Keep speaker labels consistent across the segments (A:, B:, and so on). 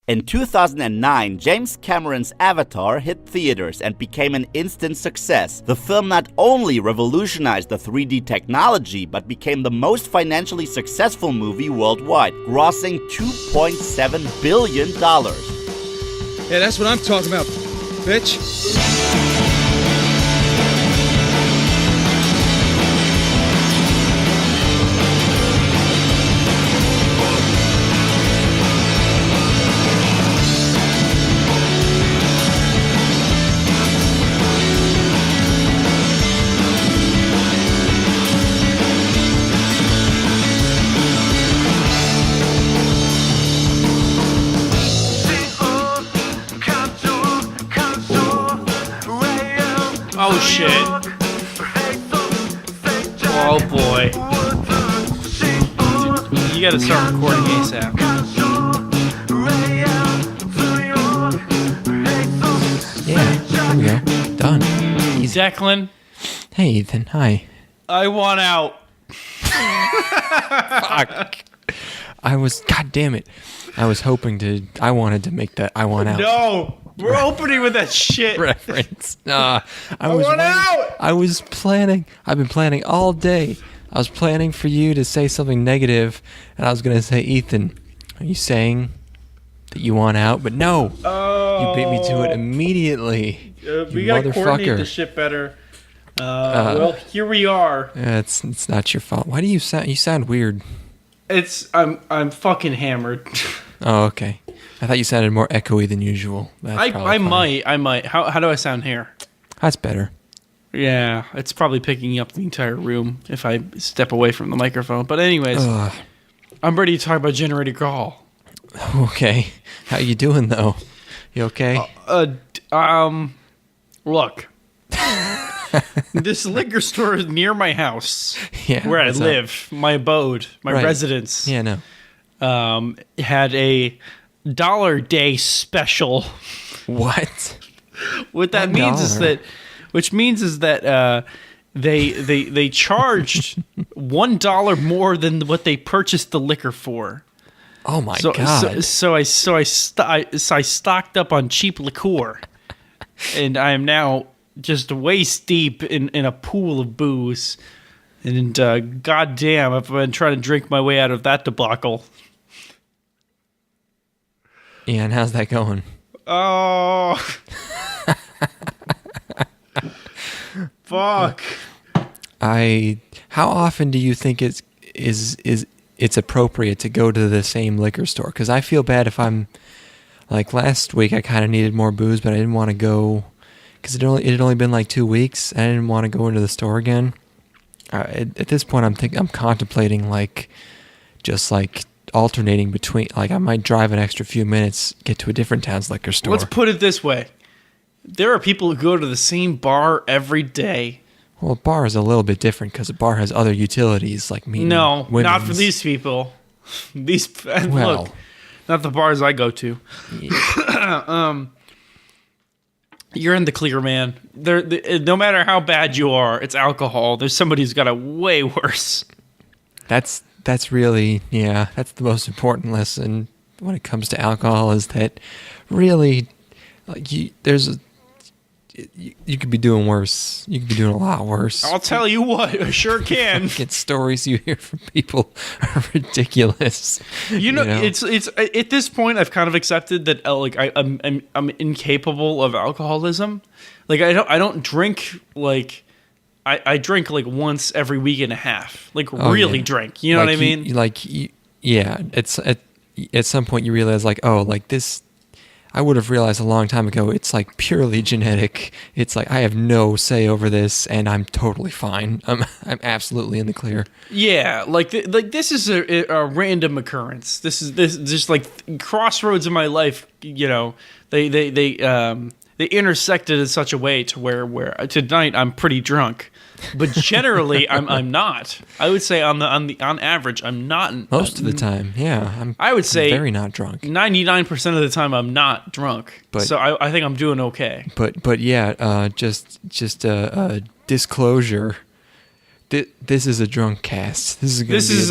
A: In 2009, James Cameron's Avatar hit theaters and became an instant success. The film not only revolutionized the 3D technology, but became the most financially successful movie worldwide, grossing $2.7 billion.
B: Yeah, that's what I'm talking about, bitch.
C: Oh shit. Oh boy. You gotta start recording ASAP.
D: Yeah, there we go. Done. Easy.
C: Declan,
D: Hey, Ethan. Hi.
C: I want out.
D: Fuck. God damn it. I wanted to make that I want out
C: No! We're opening with that shit.
D: reference.
C: I want out!
D: I've been planning all day. I was planning for you to say something negative, and I was going to say, Ethan, are you saying that you want out? But no. You beat me to it immediately.
C: We gotta coordinate this shit better. Well, here we are.
D: It's not your fault. Why do you sound weird?
C: I'm fucking hammered.
D: Oh, okay. I thought you sounded more echoey than usual.
C: I might. How do I sound here?
D: That's better.
C: Yeah, it's probably picking up the entire room if I step away from the microphone. But anyways, I'm ready to talk about generator Gawl.
D: Okay. How you doing though? You okay?
C: Look. This liquor store is near my house.
D: Yeah,
C: where I live, my abode, my residence.
D: Yeah, no.
C: Had a $1 day special.
D: What?
C: What that means is that, they charged $1 more than what they purchased the liquor for.
D: Oh my god!
C: So I stocked up on cheap liqueur, and I am now just waist deep in a pool of booze. And goddamn, I've been trying to drink my way out of that debacle.
D: Yeah, and how's that going?
C: Oh, fuck!
D: How often do you think it's appropriate to go to the same liquor store? Because I feel bad if I'm like last week. I kind of needed more booze, but I didn't want to go because it had only been like 2 weeks. I didn't want to go into the store again. At this point, I'm contemplating just alternating between, I might drive an extra few minutes, get to a different town's liquor store.
C: Let's put it this way: there are people who go to the same bar every day.
D: Well, a bar is a little bit different because a bar has other utilities like meeting
C: No,
D: women's.
C: not for these people. Look, not the bars I go to.
D: Yeah.
C: You're in the clear, man. No matter how bad you are, it's alcohol. There's somebody who's got it way worse.
D: That's really, that's the most important lesson when it comes to alcohol is that really, you could be doing worse. You could be doing a lot worse.
C: I'll tell you what, I sure can.
D: Get stories you hear from people are ridiculous.
C: You know, it's at this point I've kind of accepted that I'm incapable of alcoholism. Like I don't drink I drink once every week and a half. Drink. You know what I mean?
D: It's at some point you realize this. I would have realized a long time ago. It's purely genetic. It's I have no say over this, and I'm totally fine. I'm absolutely in the clear.
C: Yeah, this is a random occurrence. This just crossroads in my life. You know, they intersected in such a way to where tonight I'm pretty drunk. But generally, I'm not. I would say on average, I'm not.
D: Most of the time, yeah.
C: I would say
D: very not drunk.
C: 99% of the time, I'm not drunk. So I think I'm doing okay.
D: But yeah, just a disclosure This is a drunk cast. This is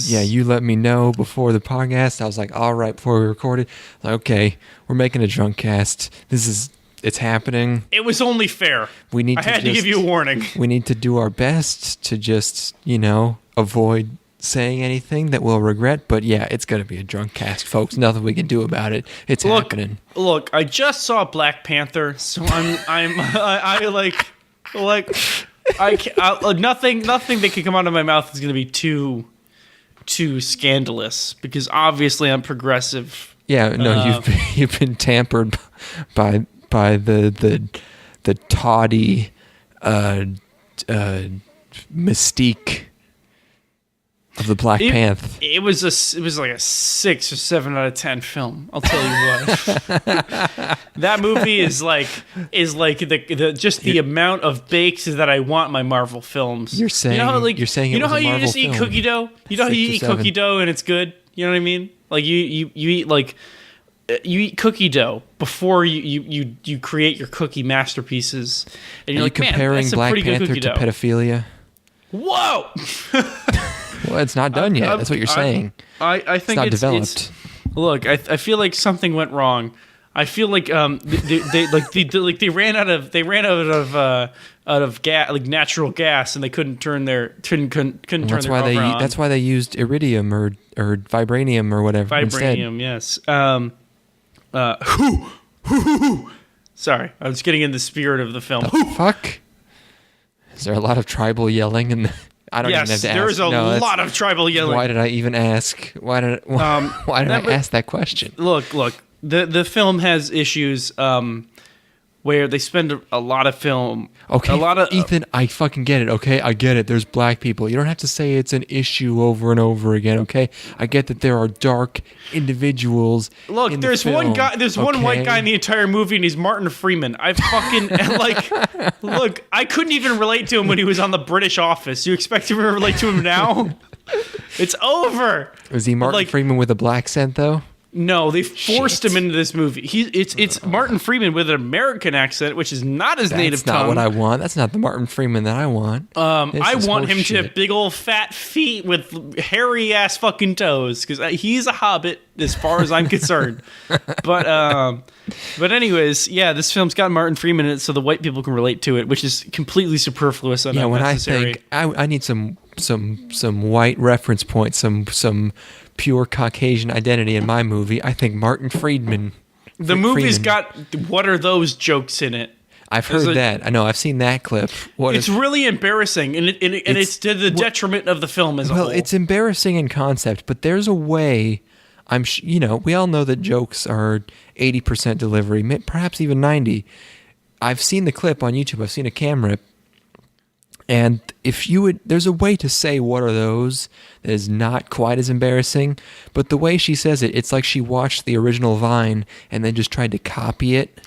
D: you let me know before the podcast. I was like, all right, before we recorded, like, okay, we're making a drunk cast. It's happening.
C: It was only fair. I had to give you a warning.
D: We need to do our best to just, avoid saying anything that we'll regret. But yeah, it's gonna be a drunk cast, folks. Nothing we can do about it. It's happening.
C: Look, I just saw Black Panther, so nothing that can come out of my mouth is going to be too scandalous because obviously I'm progressive.
D: Yeah, no, you've been tampered by the tawdy mystique of the Black Panther.
C: It was like a 6 or 7 out of 10 film. I'll tell you what. That movie is like the amount of bakes that I want in my Marvel films.
D: You're saying
C: you just eat cookie dough. You know how you eat cookie dough and it's good. You know what I mean? Like you eat you eat cookie dough before you create your cookie masterpieces. And you're like,
D: comparing
C: man, that's
D: Black
C: a pretty
D: Panther
C: good cookie
D: to
C: dough.
D: pedophilia.
C: Whoa.
D: Well, it's not done yet. That's what you're saying.
C: I think
D: it's not developed.
C: Look, I feel like something went wrong. I feel like they ran out of gas, like natural gas, and they couldn't turn their oven.
D: That's why they used iridium or vibranium or whatever.
C: Vibranium,
D: instead.
C: Yes. Sorry, I was getting in the spirit of the film.
D: The fuck? Is there a lot of tribal yelling in the? I don't even have to ask.
C: There is a lot of tribal yelling.
D: Why did I even ask? Why did I ask that question?
C: Look. The film has issues where they spend a lot of film.
D: Okay, Ethan, I fucking get it. Okay, I get it. There's black people. You don't have to say it's an issue over and over again. Okay, I get that there are dark individuals.
C: Look,
D: in
C: there's
D: the film,
C: one guy. There's one white guy in the entire movie, and he's Martin Freeman. I fucking Look, I couldn't even relate to him when he was on The British Office. You expect me to relate to him now? It's over.
D: Was he Martin Freeman with a black accent though?
C: No, they forced him into this movie. It's Martin Freeman with an American accent, which is not his native tongue.
D: That's not what I want. That's not the Martin Freeman that I want.
C: I want him to have big old fat feet with hairy ass fucking toes because he's a hobbit as far as I'm concerned. But anyways, yeah, this film's got Martin Freeman in it, so the white people can relate to it, which is completely superfluous and unnecessary.
D: When I think I need some white reference points, some pure Caucasian identity in my movie, I think Martin Friedman.
C: The movie's got "What are those" jokes in it.
D: I've heard that. I know. I've seen that clip.
C: It's really embarrassing, and it's to the detriment of the film as a whole.
D: Well, it's embarrassing in concept, but there's a way. We all know that jokes are 80% delivery, perhaps even 90. I've seen the clip on YouTube. I've seen a cam rip. And there's a way to say "what are those" that is not quite as embarrassing, but the way she says it, it's like she watched the original Vine and then just tried to copy it,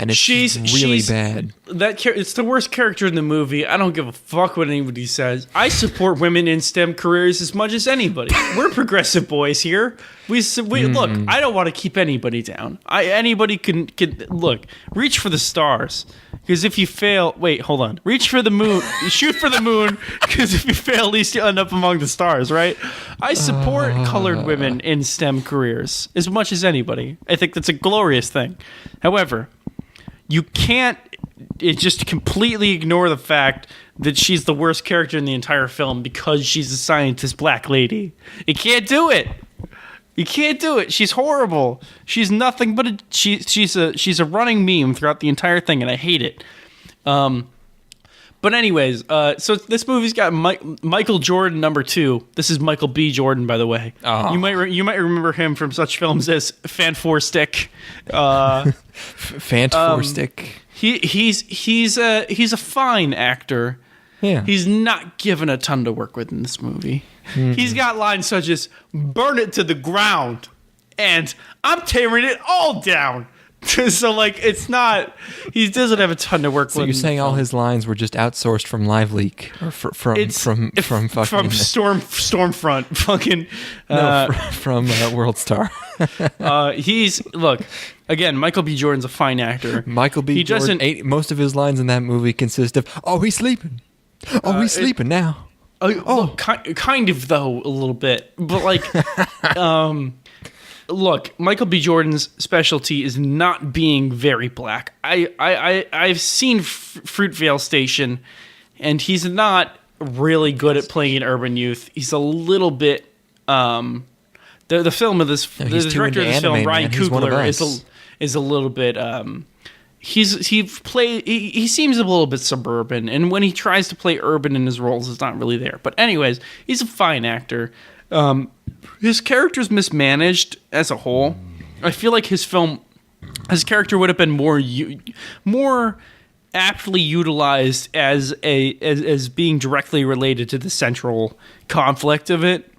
D: and it's really bad.
C: It's the worst character in the movie. I don't give a fuck what anybody says. I support women in STEM careers as much as anybody. We're progressive boys here. We look. I don't want to keep anybody down. Anybody can look. Reach for the stars. Because if you fail, wait, hold on. Reach for the moon. Shoot for the moon. Because if you fail, at least you end up among the stars, right? I support colored women in STEM careers as much as anybody. I think that's a glorious thing. However, you can't just completely ignore the fact that she's the worst character in the entire film because she's a scientist black lady. You can't do it. You can't do it. She's horrible. She's nothing but she's a running meme throughout the entire thing, and I hate it. But anyways, so this movie's got Michael Jordan #2. This is Michael B. Jordan, by the way. Oh. You might remember him from such films as Fantastic.
D: Fantastic.
C: He's a fine actor.
D: Yeah.
C: He's not given a ton to work with in this movie. Mm-hmm. He's got lines such as "burn it to the ground" and "I'm tearing it all down." So it's not. He doesn't have a ton to work with.
D: So you're saying all his lines were just outsourced from LiveLeak or from fucking
C: Stormfront, fucking
D: from WorldStar.
C: Look again. Michael B. Jordan's a fine actor.
D: Michael B. Jordan. Most of his lines in that movie consist of "Oh, he's sleeping. Oh, he's sleeping now.
C: Look, kind of though, a little bit, but like, look, Michael B. Jordan's specialty is not being very black. I've seen Fruitvale Station, and he's not really good at playing an urban youth. He's a little bit. The film of this,
D: No,
C: the director of this film, Ryan Coogler, is a little bit. He seems a little bit suburban, and when he tries to play urban in his roles, it's not really there. But anyways, he's a fine actor. His character's mismanaged as a whole. I feel like his character would have been more aptly utilized as being directly related to the central conflict of it,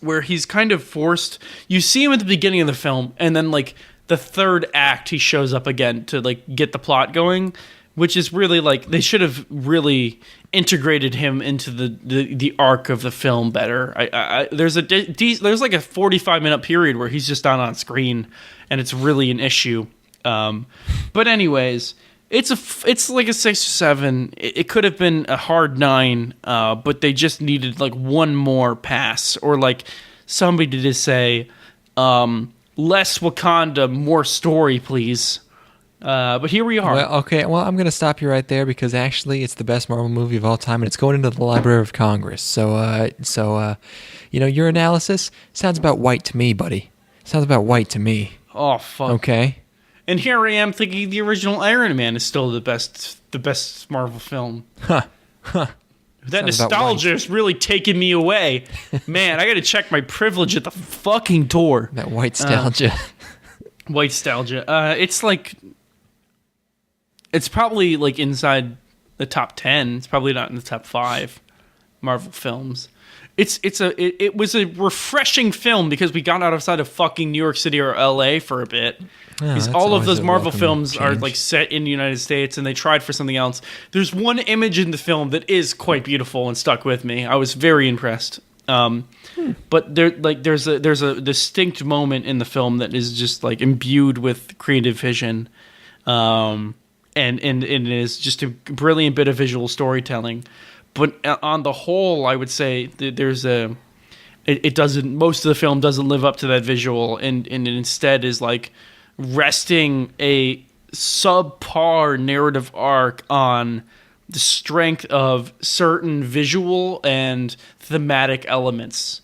C: where he's kind of forced. You see him at the beginning of the film, and then like the third act, he shows up again to like get the plot going, which is really like they should have really integrated him into the arc of the film better. There's like a 45-minute period where he's just not on screen, and it's really an issue. But anyways, it's like a 6 or 7. It could have been a hard 9, but they just needed like one more pass, or like somebody to say, less Wakanda, more story, please. But here we are.
D: Well, okay, well, I'm going to stop you right there because actually it's the best Marvel movie of all time, and it's going into the Library of Congress. So your analysis sounds about white to me, buddy. Sounds about white to me.
C: Oh, fuck.
D: Okay.
C: And here I am thinking the original Iron Man is still the best Marvel film.
D: Huh.
C: That nostalgia is really taking me away. Man, I got to check my privilege at the fucking door.
D: That white nostalgia.
C: White nostalgia. It's like... It's probably like inside the top 10. It's probably not in the top 5 Marvel films. It was a refreshing film because we got outside of fucking New York City or LA for a bit. Because all of those Marvel films are like set in the United States, and they tried for something else. There's one image in the film that is quite beautiful and stuck with me. I was very impressed. But there's a distinct moment in the film that is just like imbued with creative vision. And it is just a brilliant bit of visual storytelling. But on the whole, I would say that it doesn't. Most of the film doesn't live up to that visual, and it instead is like resting a subpar narrative arc on the strength of certain visual and thematic elements.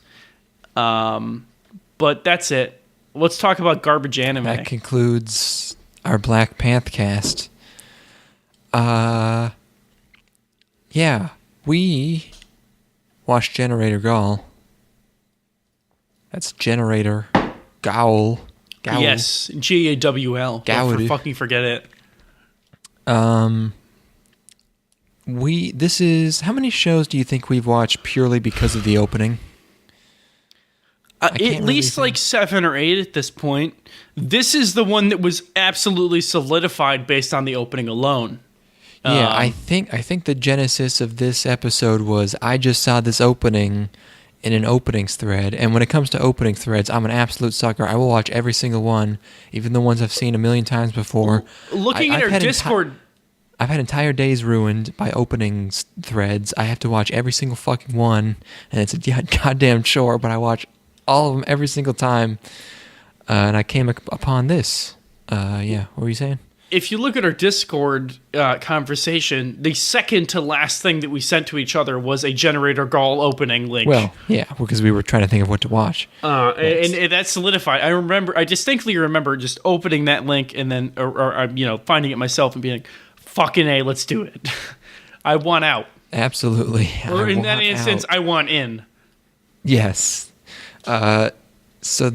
C: But that's it. Let's talk about garbage anime.
D: That concludes our Black Panther cast. Yeah, we watched Generator Gawl. That's Generator Gawl.
C: Yes, Gawl. Don't fucking forget it.
D: This is, how many shows do you think we've watched purely because of the opening?
C: At least like 7 or 8 at this point. This is the one that was absolutely solidified based on the opening alone.
D: Yeah, I think the genesis of this episode was I just saw this opening in an openings thread, and when it comes to opening threads, I'm an absolute sucker. I will watch every single one, even the ones I've seen a million times before.
C: Looking at our Discord...
D: I've had entire days ruined by openings threads. I have to watch every single fucking one, and it's a goddamn chore, but I watch all of them every single time, and I came upon this. Yeah, what were you saying?
C: If you look at our Discord conversation, the second to last thing that we sent to each other was a Generator Gawl opening link.
D: Well, yeah, because we were trying to think of what to watch.
C: And that's solidified. I distinctly remember just opening that link and then, or finding it myself and being like, fucking A, let's do it. I want out.
D: Absolutely.
C: Or in that instance, I want in. This
D: So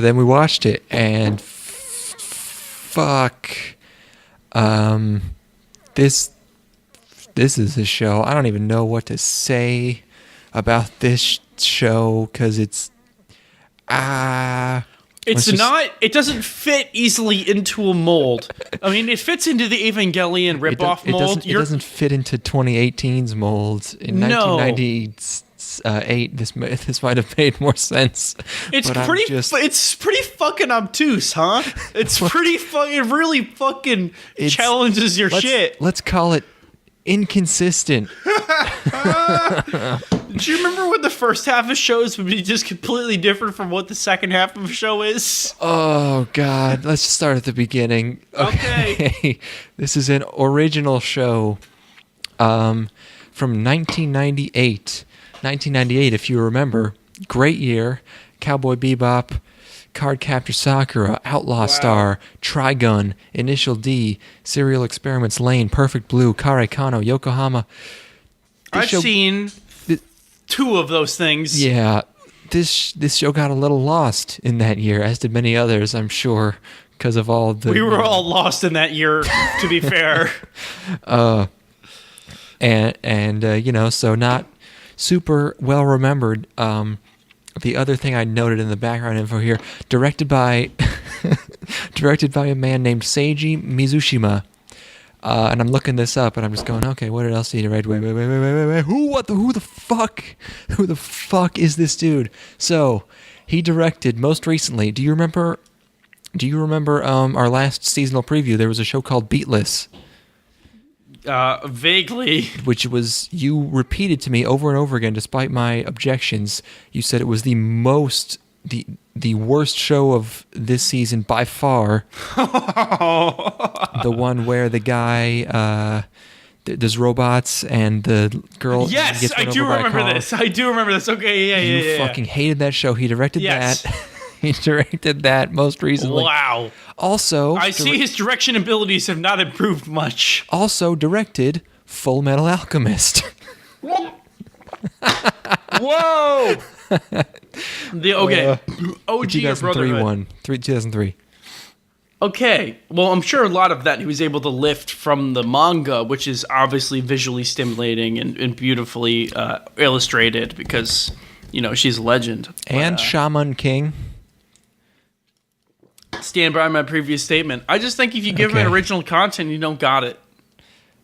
D: then we watched it, and fuck, this is a show. I don't even know what to say about this show because it doesn't fit easily into a mold. I mean, it fits into the Evangelion ripoff mold. It doesn't fit into 2018's mold. In 1998, this might have made more sense.
C: It's pretty fucking obtuse, huh? It's pretty fucking, it really fucking challenges your shit.
D: Let's call it inconsistent.
C: Do you remember when the first half of shows would be just completely different from what the second half of a show is?
D: Oh, God. Let's just start at the beginning.
C: Okay.
D: This is an original show from 1998. 1998, if you remember. Great year. Cowboy Bebop, Cardcaptor Sakura, Outlaw Star, Trigun, Initial D, Serial Experiments Lane, Perfect Blue, Kare Kano, Yokohama.
C: I've seen 2 of those things.
D: Yeah, this show got a little lost in that year, as did many others, I'm sure, because of all the...
C: We were all lost in that year, to be fair.
D: So not super well remembered. The other thing I noted in the background info here, directed by a man named Seiji Mizushima. And I'm looking this up, and I'm just going, okay, what else did he direct? Wait. Who the fuck is this dude? So, he directed most recently. Do you remember our last seasonal preview? There was a show called Beatless.
C: Vaguely.
D: Which was, you repeated to me over and over again, despite my objections. You said it was the worst show of this season by far. The one where the guy, there's robots and the girl.
C: Yes,
D: gets
C: I do remember this. Okay, yeah.
D: You fucking hated that show. He directed that. He directed that most recently.
C: Wow.
D: Also,
C: I see his direction abilities have not improved much.
D: Also directed Full Metal Alchemist.
C: Whoa! OG
D: 2003.
C: Okay, well, I'm sure a lot of that he was able to lift from the manga, which is obviously visually stimulating and beautifully illustrated because, she's a legend.
D: And Shaman King.
C: Stand by my previous statement. I just think if you give him original content, you don't got it.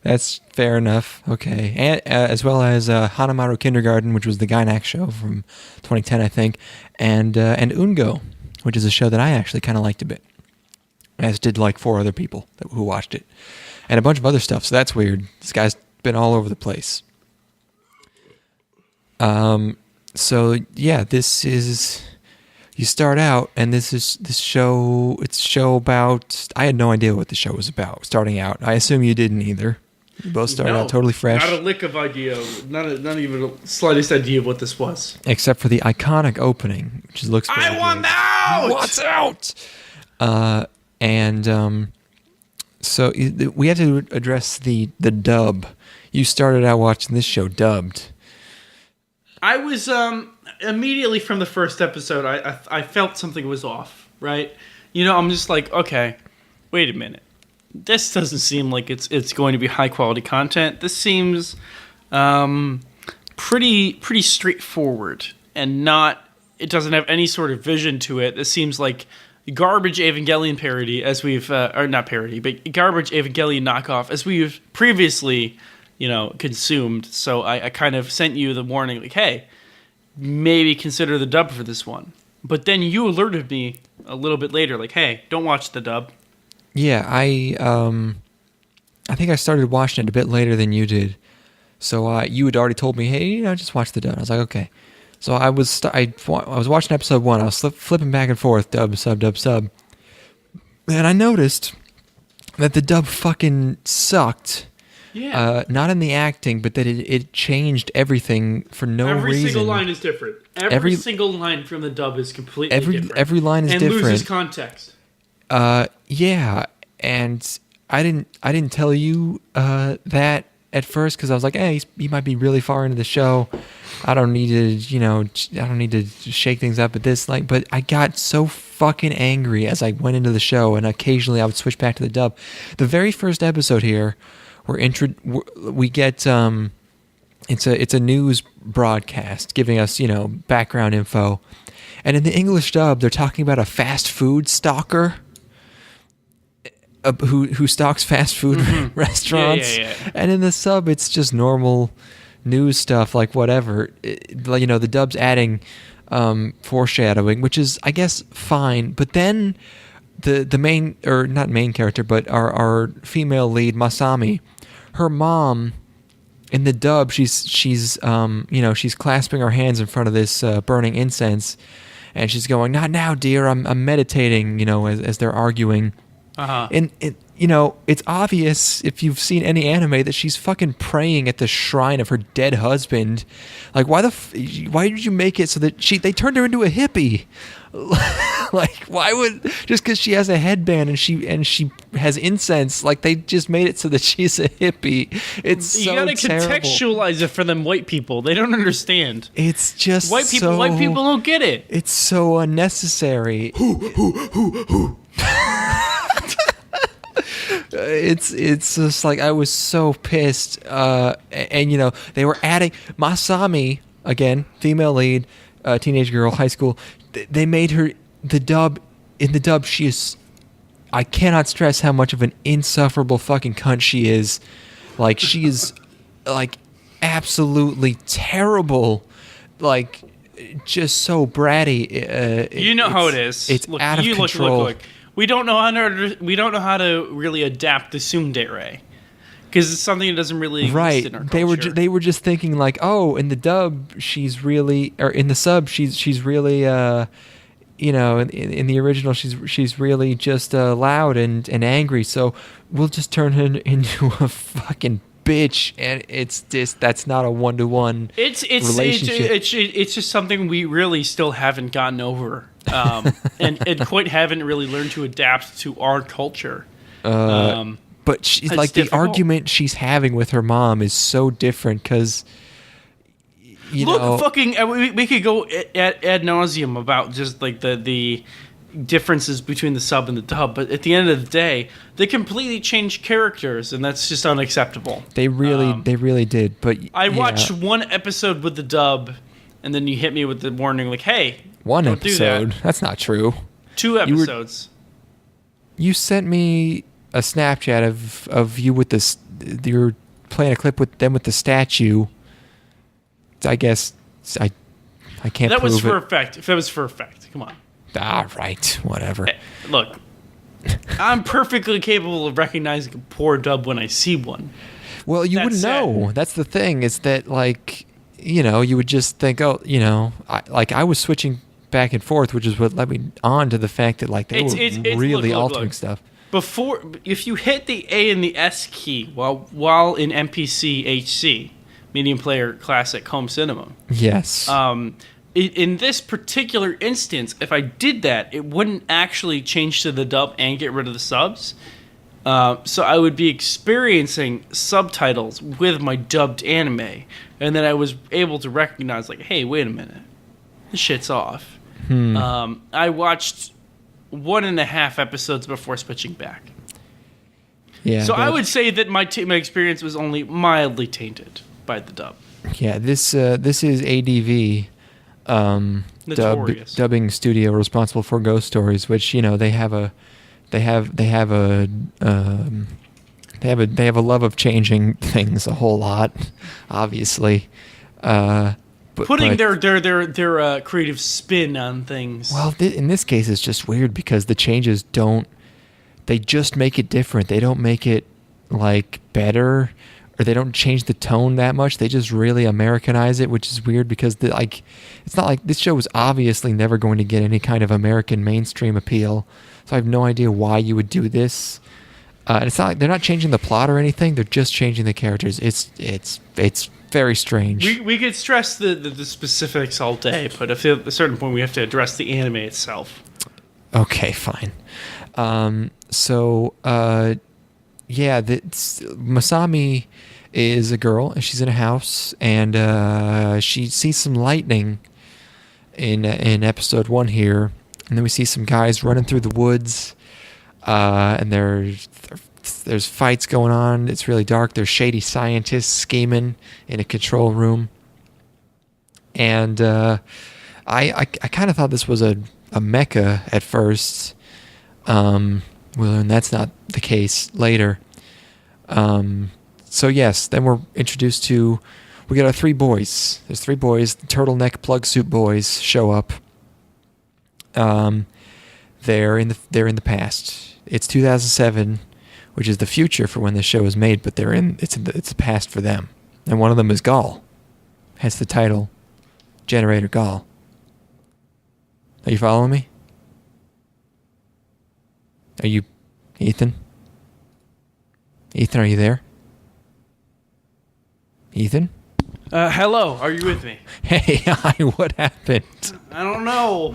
D: That's fair enough. Okay. And as well as Hanamaru Kindergarten, which was the Gainax show from 2010, I think, and Ungo, which is a show that I actually kind of liked a bit, as did like 4 other people who watched it, and a bunch of other stuff. So that's weird. This guy's been all over the place. So yeah, this is. You start out, and this show. It's a show about. I had no idea what the show was about starting out. I assume you didn't either. You both started out totally fresh.
C: Not a lick of idea. Not even the slightest idea of what this was.
D: Except for the iconic opening, which looks.
C: I want out.
D: What's out? So we have to address the dub. You started out watching this show dubbed.
C: I was immediately from the first episode. I felt something was off. Right? I'm just like, okay, wait a minute. This doesn't seem like it's going to be high quality content. This seems pretty straightforward and not. It doesn't have any sort of vision to it. This seems like garbage Evangelion parody, as we've or not parody, but garbage Evangelion knockoff, as we've previously consumed. So I kind of sent you the warning, like, hey, maybe consider the dub for this one. But then you alerted me a little bit later, like, hey, don't watch the dub.
D: Yeah, I think I started watching it a bit later than you did. So you had already told me, hey, just watch the dub. I was like, okay. So I was watching episode 1. I was flipping back and forth, dub, sub, and I noticed that the dub fucking sucked.
C: Yeah.
D: Not in the acting, but that it changed everything for no reason.
C: Every single line is different. Every single line from the dub is completely different.
D: Every line is different.
C: And loses context.
D: Yeah, and I didn't tell you that at first because I was like, hey, he might be really far into the show. I don't need to shake things up at this. But I got so fucking angry as I went into the show, and occasionally I would switch back to the dub. The very first episode here, we get it's a news broadcast giving us background info, and in the English dub they're talking about a fast food stalker. Who stalks fast food restaurants.
C: Yeah.
D: And in the sub, it's just normal news stuff, like whatever. The dub's adding foreshadowing, which is, I guess, fine. But then the main, or not main character, but our female lead, Masami, her mom in the dub, she's clasping her hands in front of this burning incense, and she's going, "Not now, dear. I'm meditating." As they're arguing. And it's obvious if you've seen any anime that she's fucking praying at the shrine of her dead husband. Like, why did you make it so that they turned her into a hippie? Like, why would, just because she has a headband and she has incense, like, they just made it so that she's a hippie. It's so terrible.
C: You gotta contextualize it for them white people. They don't understand.
D: It's just
C: white people don't get it.
D: It's so unnecessary. It's just like, I was so pissed, and they were adding Masami again, female lead, teenage girl, high school. They made her in the dub. She is, I cannot stress how much of an insufferable fucking cunt she is. Like, she is like absolutely terrible, like just so bratty.
C: You know how it is.
D: It's out of control.
C: Look. We don't know how to really adapt the tsundere, because it's something that doesn't really exist in our culture.
D: They were just thinking like, oh, in the dub she's really, or in the sub she's really in the original she's really just loud and angry, so we'll just turn her into a fucking bitch, and it's just, that's not a one-to-one relationship.
C: It's just something we really still haven't gotten over. And quite haven't really learned to adapt to our culture.
D: But she's like, the argument she's having with her mom is so different, because we could go ad nauseum about just like the differences between the sub and the dub, but at the end of the day, they completely changed characters, and that's just unacceptable. They really did. But
C: I watched one episode with the dub, and then you hit me with the warning, like, "Hey,
D: one
C: don't
D: episode?
C: Do that."
D: That's not true.
C: 2 episodes.
D: You sent me a Snapchat of you with this. You're playing a clip with them with the statue. I guess I can't.
C: That
D: prove
C: was for
D: it.
C: effect. If that was for effect, come on.
D: All right, whatever.
C: Hey, look, I'm perfectly capable of recognizing a poor dub when I see one.
D: Well, you wouldn't know. That's the thing. Is that, like, you would just think, oh, I was switching back and forth, which is what led me on to the fact that, like, they were really altering stuff.
C: Before, if you hit the A and the S key while in MPC HC, Medium Player Classic Home Cinema.
D: Yes.
C: In this particular instance, if I did that, it wouldn't actually change to the dub and get rid of the subs. So I would be experiencing subtitles with my dubbed anime, and then I was able to recognize, like, hey, wait a minute, this shit's off. I watched 1.5 episods before switching back.
D: Yeah.
C: So I would say that my experience was only mildly tainted by the dub.
D: Yeah, this is ADV. Dubbing studio responsible for Ghost Stories, which they have a love of changing things a whole lot, obviously.
C: Putting their creative spin on things.
D: Well, in this case, it's just weird because the changes they just make it different. They don't make it like better, or they don't change the tone that much. They just really Americanize it, which is weird because it's not like this show was obviously never going to get any kind of American mainstream appeal. So I have no idea why you would do this. And it's not like they're not changing the plot or anything. They're just changing the characters. It's very strange.
C: We could stress the specifics all day, but at a certain point we have to address the anime itself.
D: Okay, fine. Masami is a girl, and she's in a house, and she sees some lightning in episode 1 here, and then we see some guys running through the woods, and there's fights going on. It's really dark. There's shady scientists scheming in a control room, and I kind of thought this was a mecha at first. We'll learn that's not the case later. So yes, then we're introduced to, we got our 3 boys. There's 3 boys. The turtleneck plug suit boys show up. They're in the past. It's 2007, which is the future for when this show was made, but it's the past for them. And one of them is Gawl. Hence the title, Generator Gawl. Are you following me? Are you... Ethan? Ethan, are you there? Ethan?
C: Hello, are you with me?
D: Hey, hi, what happened?
C: I don't know.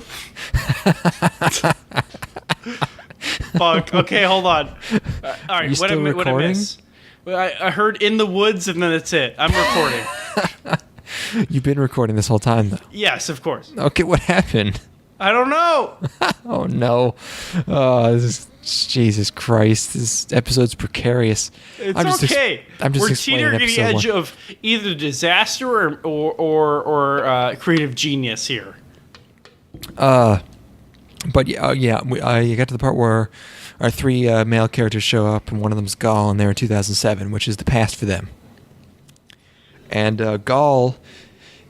C: Fuck. Okay, hold on. All right,
D: you still
C: what I
D: recording?
C: miss? I heard in the woods, and then that's it. I'm recording.
D: You've been recording this whole time, though.
C: Yes, of course.
D: Okay, what happened?
C: I don't know.
D: Oh, no. Jesus Christ. This episode's precarious.
C: It's okay.
D: I'm just
C: We're
D: explaining
C: teetering the
D: episode
C: edge
D: one.
C: of either disaster or creative genius here.
D: But you got to the part where our three male characters show up, and one of them's Gawl, and they're in 2007, which is the past for them. And Gawl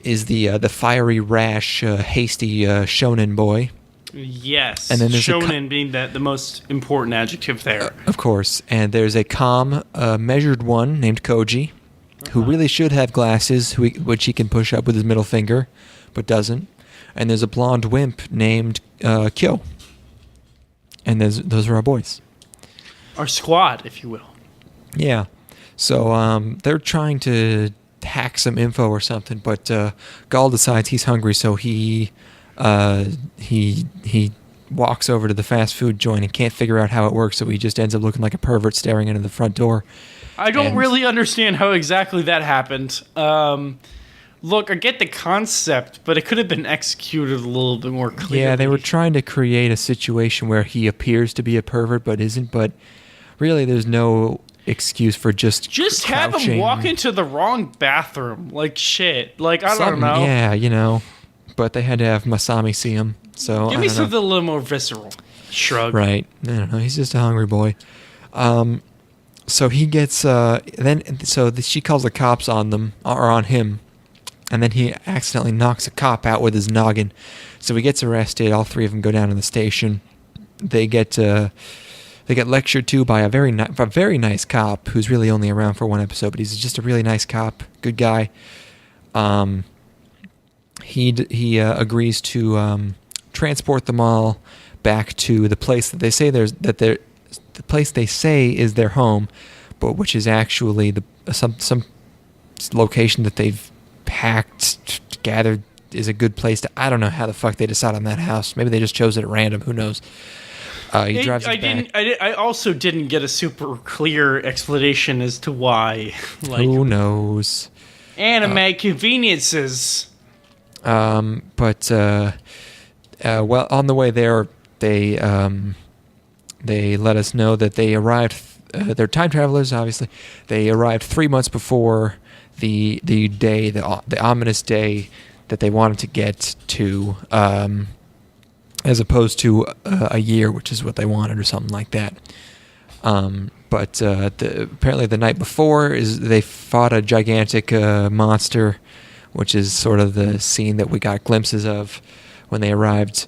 D: is the fiery, rash, hasty shonen boy.
C: Yes,
D: And then there's
C: shonen being the most important adjective there.
D: Of course. And there's a calm, measured one named Koji, who really should have glasses, which he can push up with his middle finger, but doesn't. And there's a blonde wimp named Kyo. And those are our boys.
C: Our squad, if you will.
D: Yeah. So they're trying to hack some info or something, but Gawl decides he's hungry, so he walks over to the fast food joint and can't figure out how it works, so he just ends up looking like a pervert staring into the front door.
C: I don't really understand how exactly that happened. Look, I get the concept, but it could have been executed a little bit more clearly.
D: Yeah, they were trying to create a situation where he appears to be a pervert but isn't, but really there's no excuse for just
C: have him
D: crouching.
C: walk into the wrong bathroom. Like, shit. Like, I don't know.
D: Yeah, but they had to have Masami see him, so
C: Give me something a little more visceral. Shrug.
D: Right. I don't know. He's just a hungry boy. So he gets she calls the cops on them or on him, and then he accidentally knocks a cop out with his noggin. So he gets arrested. All three of them go down to the station. They get lectured to by a very nice cop who's really only around for one episode, but he's just a really nice cop, good guy. He agrees to transport them all back to the place that they say the place they say is their home, but which is actually some location that they've hacked, gathered is a good place to. I don't know how the fuck they decide on that house. Maybe they just chose it at random. Who knows? He drives back.
C: I also didn't get a super clear explanation as to why. Like,
D: who knows?
C: Anime conveniences.
D: Well, on the way there, they let us know that they arrived. They're time travelers, obviously. They arrived 3 months before the ominous day that they wanted to get to, as opposed to a year, which is what they wanted, or something like that. But apparently the night before they fought a gigantic monster, which is sort of the scene that we got glimpses of when they arrived.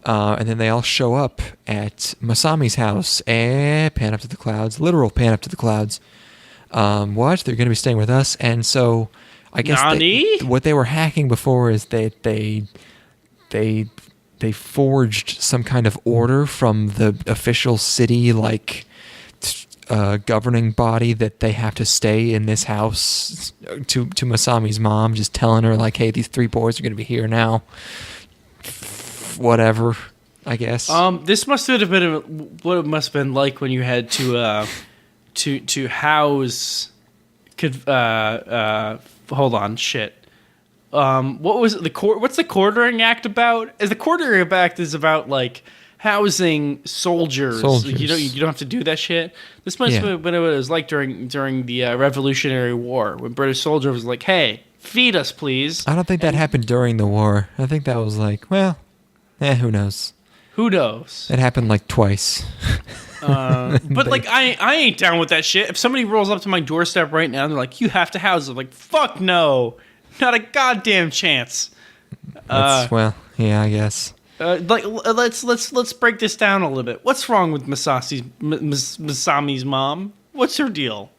D: And then they all show up at Masami's house. Pan up to the clouds. Literal pan up to the clouds. What? They're going to be staying with us? And so I guess what they were hacking before is they forged some kind of order from the official city, governing body, that they have to stay in this house to Masami's mom, just telling her, like, hey, these 3 boys are going to be here now. Whatever, I guess.
C: This must have been what it must have been like when you had to house. Hold on, shit. What was it, what's the quartering act about? Is the quartering act is about like housing soldiers. You don't have to do that shit. This must have been what it was like during the Revolutionary War, when British soldiers was like, "Hey, feed us, please."
D: I don't think that happened during the war. I think that was like, well, who knows?
C: Who knows?
D: It happened like twice.
C: But like, I ain't down with that shit. If somebody rolls up to my doorstep right now and they're like, "You have to house," I'm like, "Fuck no, not a goddamn chance."
D: Well, yeah, I guess.
C: Let's break this down a little bit. What's wrong with Masami's mom? What's her deal?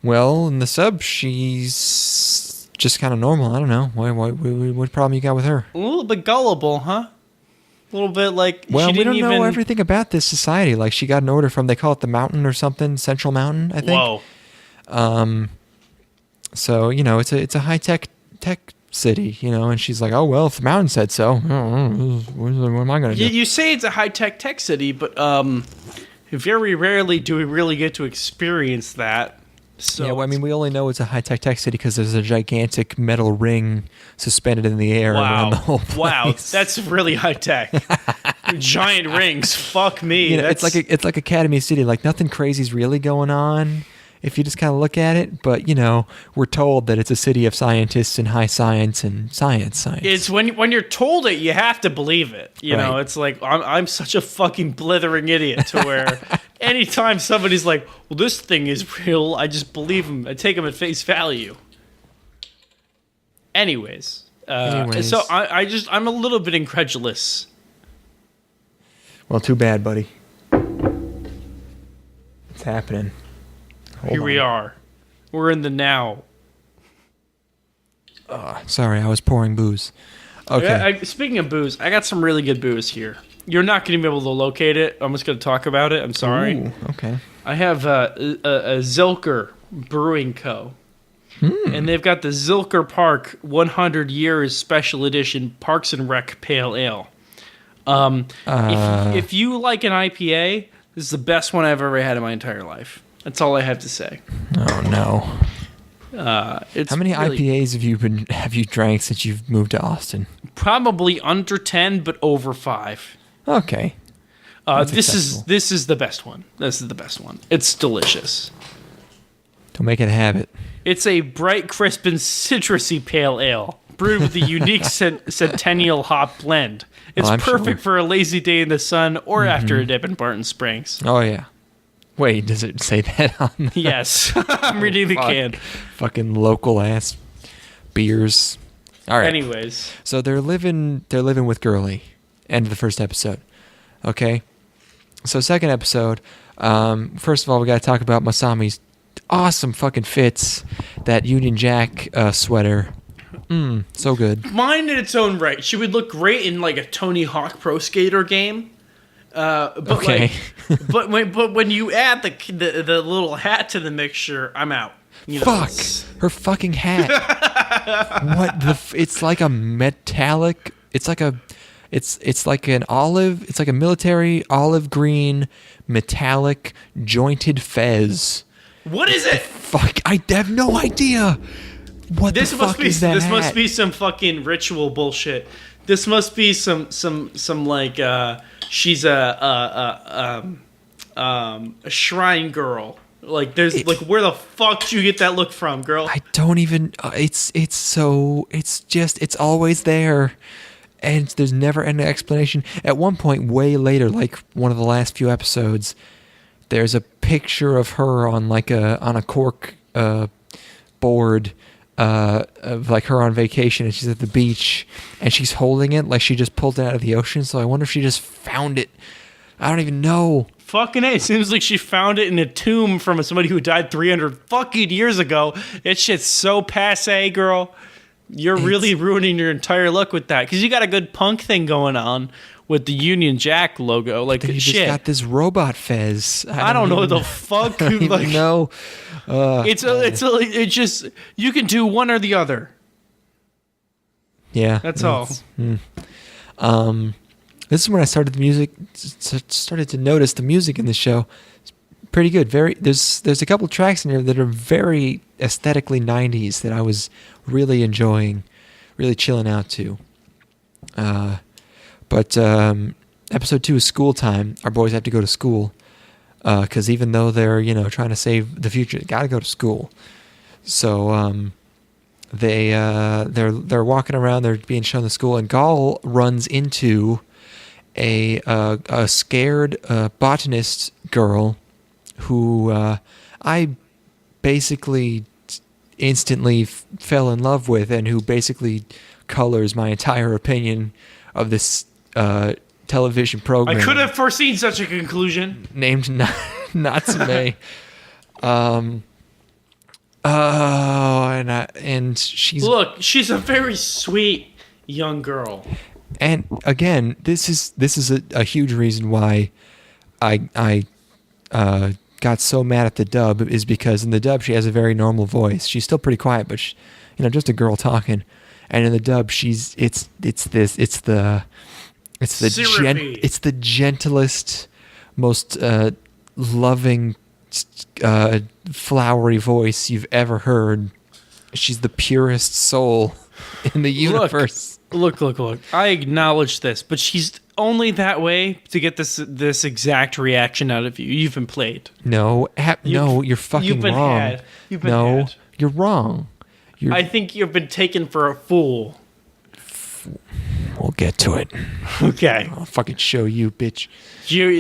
D: Well, in the sub, she's just kind of normal. I don't know. What problem you got with her?
C: A little bit gullible, huh? A little bit like
D: Well,
C: she
D: we
C: didn't
D: don't
C: even
D: know everything about this society. Like, she got an order from, they call it the Mountain or something, Central Mountain, I think.
C: Whoa.
D: So, it's a high-tech city, and she's like, oh, well, if the Mountain said so, what am I going to do?
C: You say it's a high-tech city, but very rarely do we really get to experience that. So
D: Yeah, well, I mean, we only know it's a high-tech city because there's a gigantic metal ring suspended in the air around the whole place.
C: Wow, that's really high-tech. Giant rings, fuck me.
D: It's like Academy City. Like, nothing crazy's really going on if you just kind of look at it. But, we're told that it's a city of scientists and high science and science.
C: It's when you're told it, you have to believe it.
D: Right.
C: It's like, I'm such a fucking blithering idiot to where anytime somebody's like, well, this thing is real, I just believe them. I take them at face value. Anyways. So I'm a little bit incredulous.
D: Well, too bad, buddy. It's happening.
C: Here we are. We're in the now.
D: Sorry, I was pouring booze. Okay.
C: Speaking of booze, I got some really good booze here. You're not going to be able to locate it. I'm just going to talk about it. I'm sorry.
D: Ooh, okay.
C: I have a Zilker Brewing Co. And they've got the Zilker Park 100 Years Special Edition Parks and Rec Pale Ale. If you like an IPA, this is the best one I've ever had in my entire life. That's all I have to say.
D: Oh no! How many
C: really,
D: IPAs have you drank since you've moved to Austin?
C: Probably under 10, but over 5.
D: Okay.
C: This is the best one. This is the best one. It's delicious.
D: Don't make it a habit.
C: It's a bright, crisp, and citrusy pale ale brewed with a unique Centennial hop blend. It's perfect for a lazy day in the sun or after a dip in Barton Springs.
D: Oh yeah. Wait, does it say that on the...
C: Yes. I'm reading the can.
D: Fucking local ass beers. All right.
C: Anyways.
D: So they're living with Girly. End of the first episode. Okay. So second episode, first of all, we got to talk about Masami's awesome fucking fits. That Union Jack sweater. So good.
C: Mine in its own right. She would look great in like a Tony Hawk Pro Skater game. But
D: okay.
C: but when you add the little hat to the mixture, I'm out.
D: Fuck her fucking hat. What the? It's like a metallic. It's like an olive. It's like a military olive green metallic jointed fez.
C: What is it?
D: Fuck! I have no idea. What the fuck is that?
C: This must be some fucking ritual bullshit. This must be some like she's a shrine girl. Like there's like where the fuck did you get that look from, girl?
D: I don't even. It's always there, and there's never an explanation. At one point, way later, like one of the last few episodes, there's a picture of her on a cork board. Of like her on vacation, and she's at the beach and she's holding it like she just pulled it out of the ocean. So I wonder if she just found it. I don't even know.
C: Fucking A. It seems like she found it in a tomb from somebody who died 300 fucking years ago. That shit's so passe, girl. You're really ruining your entire look with that because you got a good punk thing going on with the Union Jack logo. Like
D: you
C: shit.
D: Just got this robot fez.
C: I don't know what the fuck.
D: I don't even know.
C: It's just you can do one or the other.
D: Yeah,
C: that's all.
D: This is when I started to notice the music in the show. It's pretty good. There's a couple tracks in here that are very aesthetically 90s that I was really enjoying, really chilling out to. But episode 2 is school time. Our boys have to go to school. Because even though they're trying to save the future, they gotta go to school. So they're walking around. They're being shown the school, and Gawl runs into a scared botanist girl who I basically instantly fell in love with, and who basically colors my entire opinion of this television program.
C: I could have foreseen such a conclusion.
D: Named Natsume. Oh, and she's
C: Look, she's a very sweet young girl.
D: and again, this is a huge reason why I got so mad at the dub is because in the dub she has a very normal voice. She's still pretty quiet, but just a girl talking. And in the dub, it's the gentlest, most loving, flowery voice you've ever heard. She's the purest soul in the universe.
C: Look. I acknowledge this, but she's only that way to get this exact reaction out of you. You've been played.
D: No, you're fucking
C: you've been
D: wrong.
C: Had. You've been had.
D: You're wrong.
C: I think you've been taken for a fool.
D: We'll get to it.
C: Okay.
D: I'll fucking show you, bitch.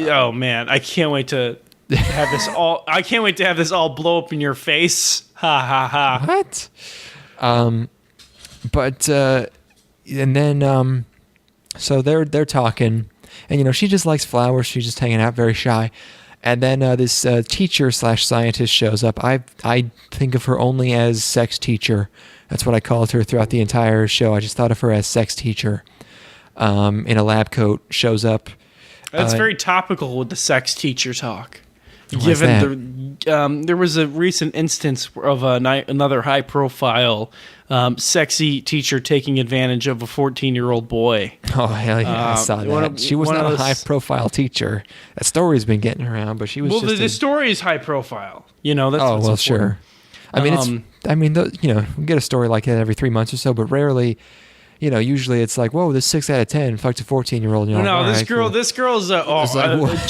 C: Oh man, I can't wait to have this all. I can't wait to have this all blow up in your face. Ha ha ha.
D: What? But and then so they're talking, and she just likes flowers. She's just hanging out, very shy. And then this teacher/scientist shows up. I think of her only as sex teacher. That's what I called her throughout the entire show. I just thought of her as sex teacher. In a lab coat, shows up.
C: That's very topical with the sex teacher talk.
D: Why's
C: Given there was a recent instance of another high-profile sexy teacher taking advantage of a 14-year-old boy.
D: Oh, hell yeah, I saw that. She was not a high-profile teacher. That story's been getting around, but she was just...
C: Well, the story is high-profile. That's
D: oh,
C: what's
D: well,
C: important.
D: sure. We get a story like that every 3 months or so, but rarely... usually it's like, whoa, this 6 out of 10 fucked a 14-year-old.
C: No,
D: this
C: girl's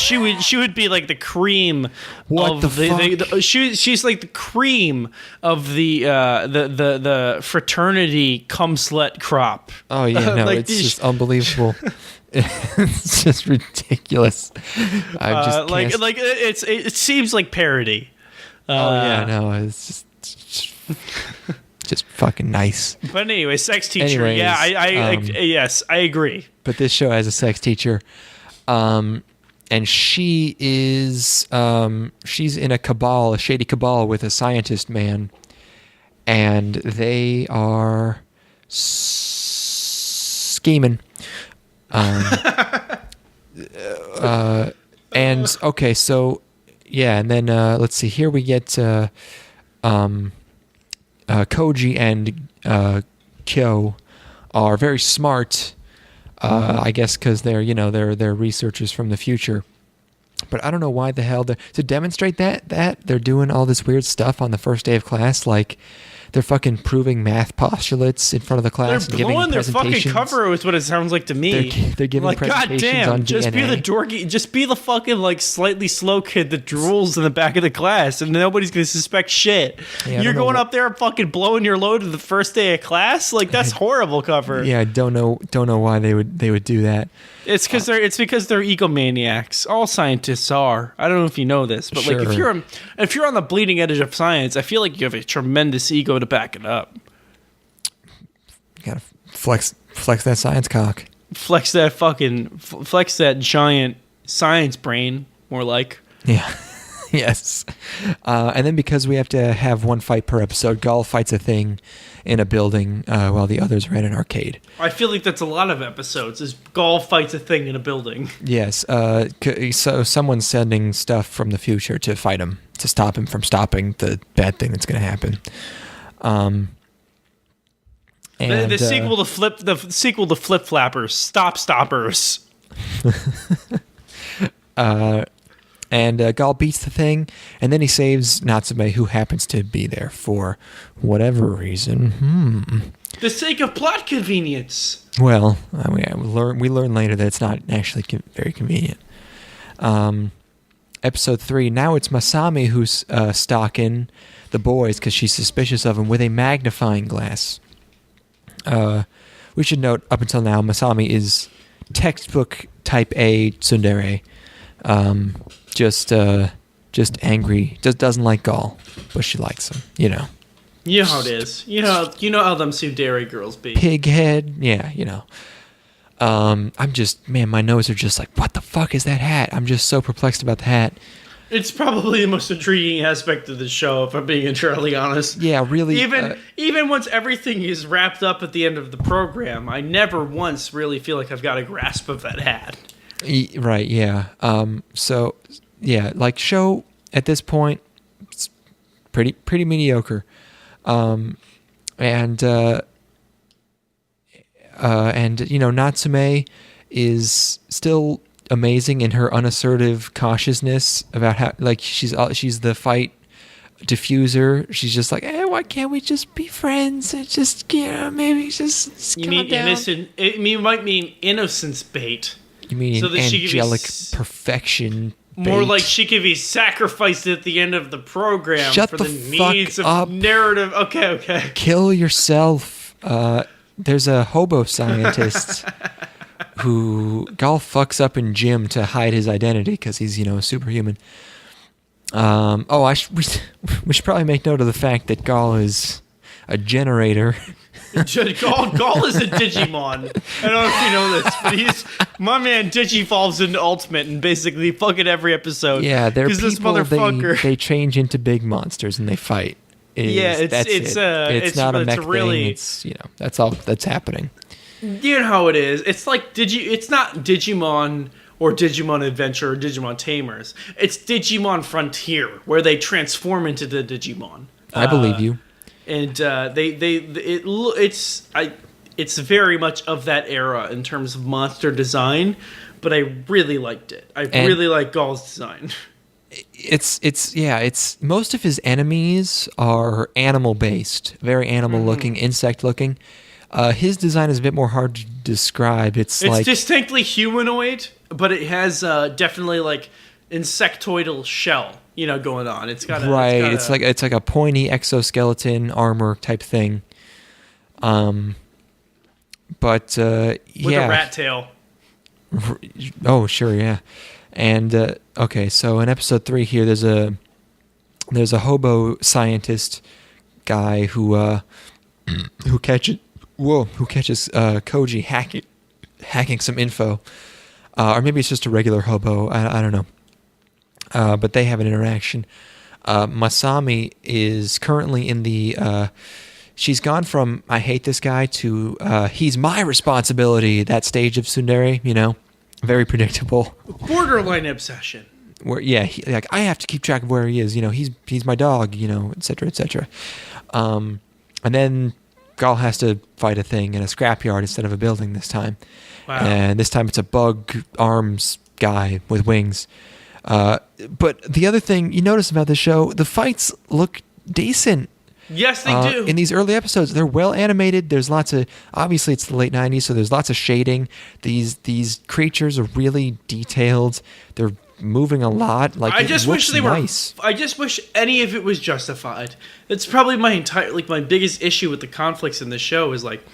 C: she would be like the cream
D: what
C: of
D: the fuck?
C: She's like the cream of the fraternity cum slut crop.
D: Oh yeah, no, it's just unbelievable. It's just ridiculous.
C: It seems like parody.
D: It's just fucking nice.
C: But anyway, sex teacher.
D: Anyways,
C: yes, I agree.
D: But this show has a sex teacher, and she is she's in a shady cabal with a scientist man, and they are scheming. And okay, so yeah, and then let's see. Here we get Koji and Kyo are very smart, I guess, because they're researchers from the future. But I don't know why the hell to demonstrate that they're doing all this weird stuff on the first day of class, like they're fucking proving math postulates in front of the class.
C: They're blowing their fucking cover is what it sounds like to me.
D: They're giving presentations on DNA.
C: Just be the dorky, just be the fucking like slightly slow kid that drools in the back of the class, and nobody's gonna suspect shit.
D: Yeah,
C: you're going up there and fucking blowing your load in the first day of class, like that's horrible cover.
D: Yeah, I don't know why they would do that.
C: It's because they're egomaniacs. All scientists are. I don't know if you know this, but
D: sure.
C: like if you're on the bleeding edge of science, I feel like you have a tremendous ego to back it up.
D: You gotta flex that science cock.
C: Flex that giant science brain, more like.
D: Yeah. Yes. And then because we have to have one fight per episode, Gawl fights a thing in a building while the others are at an arcade.
C: I feel like that's a lot of episodes, is Gawl fights a thing in a building.
D: Yes. So someone's sending stuff from the future to fight him, to stop him from stopping the bad thing that's going to happen.
C: And the sequel to Flip Flappers, Stop Stoppers.
D: And Gawl beats the thing, and then he saves Natsume, who happens to be there for whatever reason.
C: The sake of plot convenience.
D: Well, we learn later that it's not actually very convenient. Episode 3, now it's Masami who's stalking the boys because she's suspicious of them with a magnifying glass. We should note, up until now, Masami is textbook type A tsundere. Just angry, just doesn't like Gawl, but she likes him,
C: You know how it is. You know how them tsundere girls be.
D: Pighead, yeah, I'm just, man, my nose are just like, what the fuck is that hat? I'm just so perplexed about the hat.
C: It's probably the most intriguing aspect of the show, if I'm being entirely honest.
D: Yeah, really.
C: Even once everything is wrapped up at the end of the program, I never once really feel like I've got a grasp of that hat.
D: Right, yeah. So, yeah, like, show at this point, it's pretty mediocre. And Natsume is still amazing in her unassertive cautiousness about how, like, she's the fight diffuser. She's just like, why can't we just be friends and just, maybe just
C: You
D: calm
C: mean
D: down.
C: innocent? You might mean innocence bait.
D: You mean
C: so that she could be
D: angelic perfection?
C: More
D: bait?
C: like she could be sacrificed at the end of the program
D: Shut
C: for
D: the
C: the
D: fuck
C: needs of
D: up.
C: narrative. Okay.
D: Kill yourself. There's a hobo scientist who Gawl fucks up in gym to hide his identity because he's, a superhuman. We should probably make note of the fact that Gawl is a generator.
C: Gawl is a Digimon. I don't know if you know this, but my man Digivolves into Ultimate in basically fucking every episode.
D: Yeah, they're people,
C: this motherfucker.
D: they change into big monsters and they fight. It's not a mech
C: really,
D: thing. It's, that's all that's happening.
C: You know how it is. It's like it's not Digimon or Digimon Adventure or Digimon Tamers. It's Digimon Frontier, where they transform into the Digimon.
D: I believe you.
C: And it's very much of that era in terms of monster design, but I really liked it. I really like Gawl's design.
D: It's most of his enemies are animal based, very animal looking, insect looking. His design is a bit more hard to describe. It's like
C: distinctly humanoid, but it has definitely like insectoidal shell, going on. It's got
D: it's like a pointy exoskeleton armor type thing. With a
C: rat tail.
D: Oh, sure, yeah. And okay, so in episode 3 here, there's a hobo scientist guy who catches Koji hacking some info, or maybe it's just a regular hobo. I don't know. But they have an interaction. Masami is currently in the. She's gone from I hate this guy to he's my responsibility. That stage of tsundere, very predictable.
C: Borderline obsession.
D: Where I have to keep track of where he is. He's my dog. Etc. Etc. And then Gawl has to fight a thing in a scrapyard instead of a building this time. Wow. And this time it's a bug arms guy with wings. But the other thing you notice about the show, the fights look decent.
C: Yes, they do.
D: In these early episodes, they're well animated. There's lots of, obviously it's the late 90s, so there's lots of shading. These creatures are really detailed. They're moving a lot. Like, I just wish they nice.
C: I just wish any of it was justified. It's probably my biggest issue with the conflicts in the show is like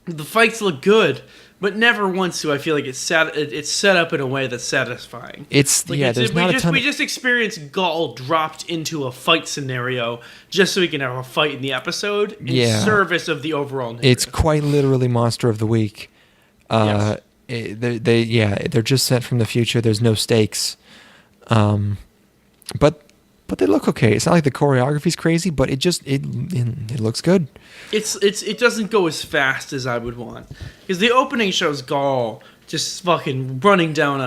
C: the fights look good, but never once do I feel like it's set up in a way that's satisfying. We just experienced Gawl dropped into a fight scenario just so we can have a fight in the episode in service of the overall narrative.
D: It's quite literally Monster of the Week.
C: Yes.
D: They're just sent from the future. There's no stakes, but they look okay. It's not like the choreography's crazy, but it looks good.
C: It doesn't go as fast as I would want, because the opening shows Gawl just fucking running down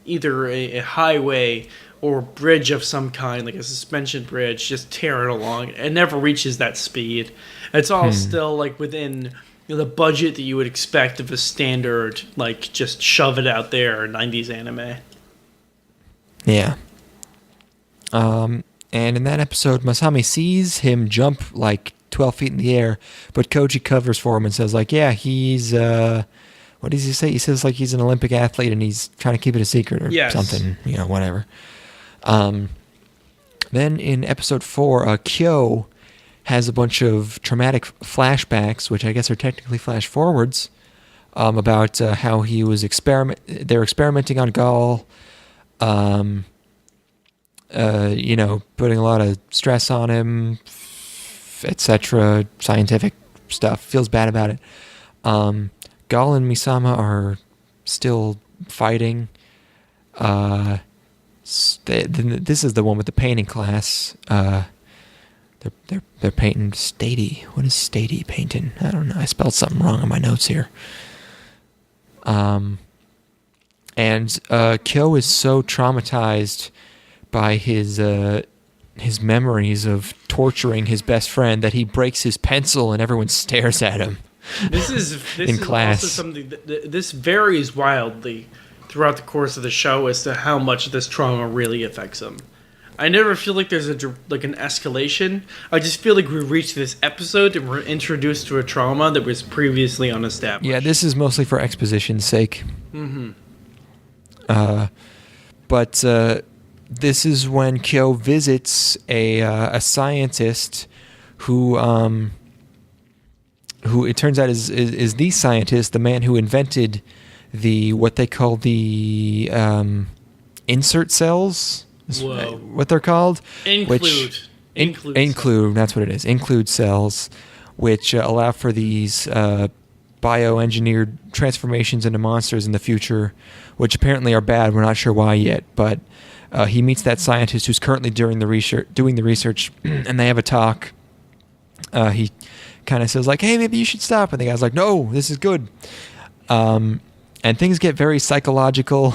C: either a highway or bridge of some kind, like a suspension bridge, just tearing along. It never reaches that speed. It's all still like within the budget that you would expect of a standard, like, just shove it out there 90s anime.
D: Yeah. And in that episode, Masami sees him jump like 12 feet in the air, but Koji covers for him and says, like, yeah, he's, what does he say? He says, like, he's an Olympic athlete and he's trying to keep it a secret or something, whatever. Then in episode 4, Kyo has a bunch of traumatic flashbacks, which I guess are technically flash forwards, about how he was they're experimenting on Gawl, putting a lot of stress on him, etc., scientific stuff, feels bad about it. Gawl and Misama are still fighting, This is the one with the painting class. They're painting Stady. What is Stady painting? I don't know. I spelled something wrong on my notes here. And Kyo is so traumatized by his memories of torturing his best friend that he breaks his pencil and everyone stares at him.
C: This is
D: class.
C: also something that this varies wildly throughout the course of the show as to how much this trauma really affects him. I never feel like there's an escalation. I just feel like we reached this episode and we're introduced to a trauma that was previously unestablished.
D: Yeah, this is mostly for exposition's sake. Mm-hmm. But this is when Kyo visits a scientist who it turns out is the scientist, the man who invented what they call the insert cells.
C: Whoa.
D: What they're called?
C: Include.
D: That's what it is. Include cells, which allow for these bioengineered transformations into monsters in the future, which apparently are bad. We're not sure why yet, but he meets that scientist who's currently doing the research, and they have a talk. He kind of says like, "Hey, maybe you should stop," and the guy's like, "No, this is good." And things get very psychological,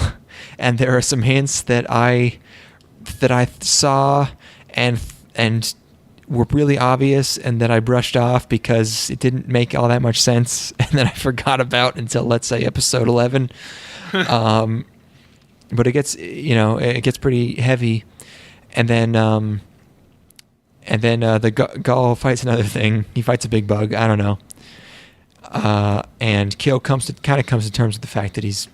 D: and there are some hints that I saw and were really obvious, and that I brushed off because it didn't make all that much sense, and then I forgot about until, let's say, episode 11. But it gets pretty heavy, and then the Gawl fights another thing. He fights a big bug. I don't know. And Kyo comes to terms with the fact that he's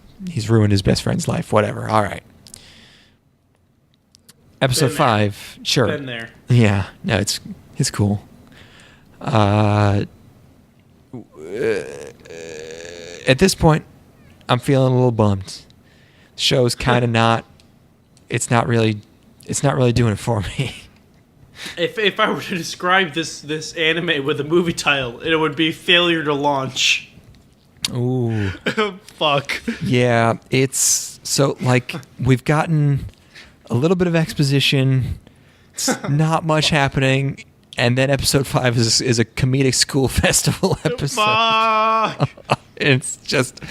D: ruined his best friend's life. Whatever. All right. Episode 5. Sure.
C: Been there.
D: Yeah. No, it's cool. At this point, I'm feeling a little bummed. The show's kind of not. It's not really doing it for me.
C: If I were to describe this anime with a movie title, it would be Failure to Launch.
D: Ooh.
C: Fuck.
D: Yeah, it's so like we've gotten a little bit of exposition. It's not much happening, and then episode 5 is a comedic school festival episode.
C: Fuck.
D: It's just,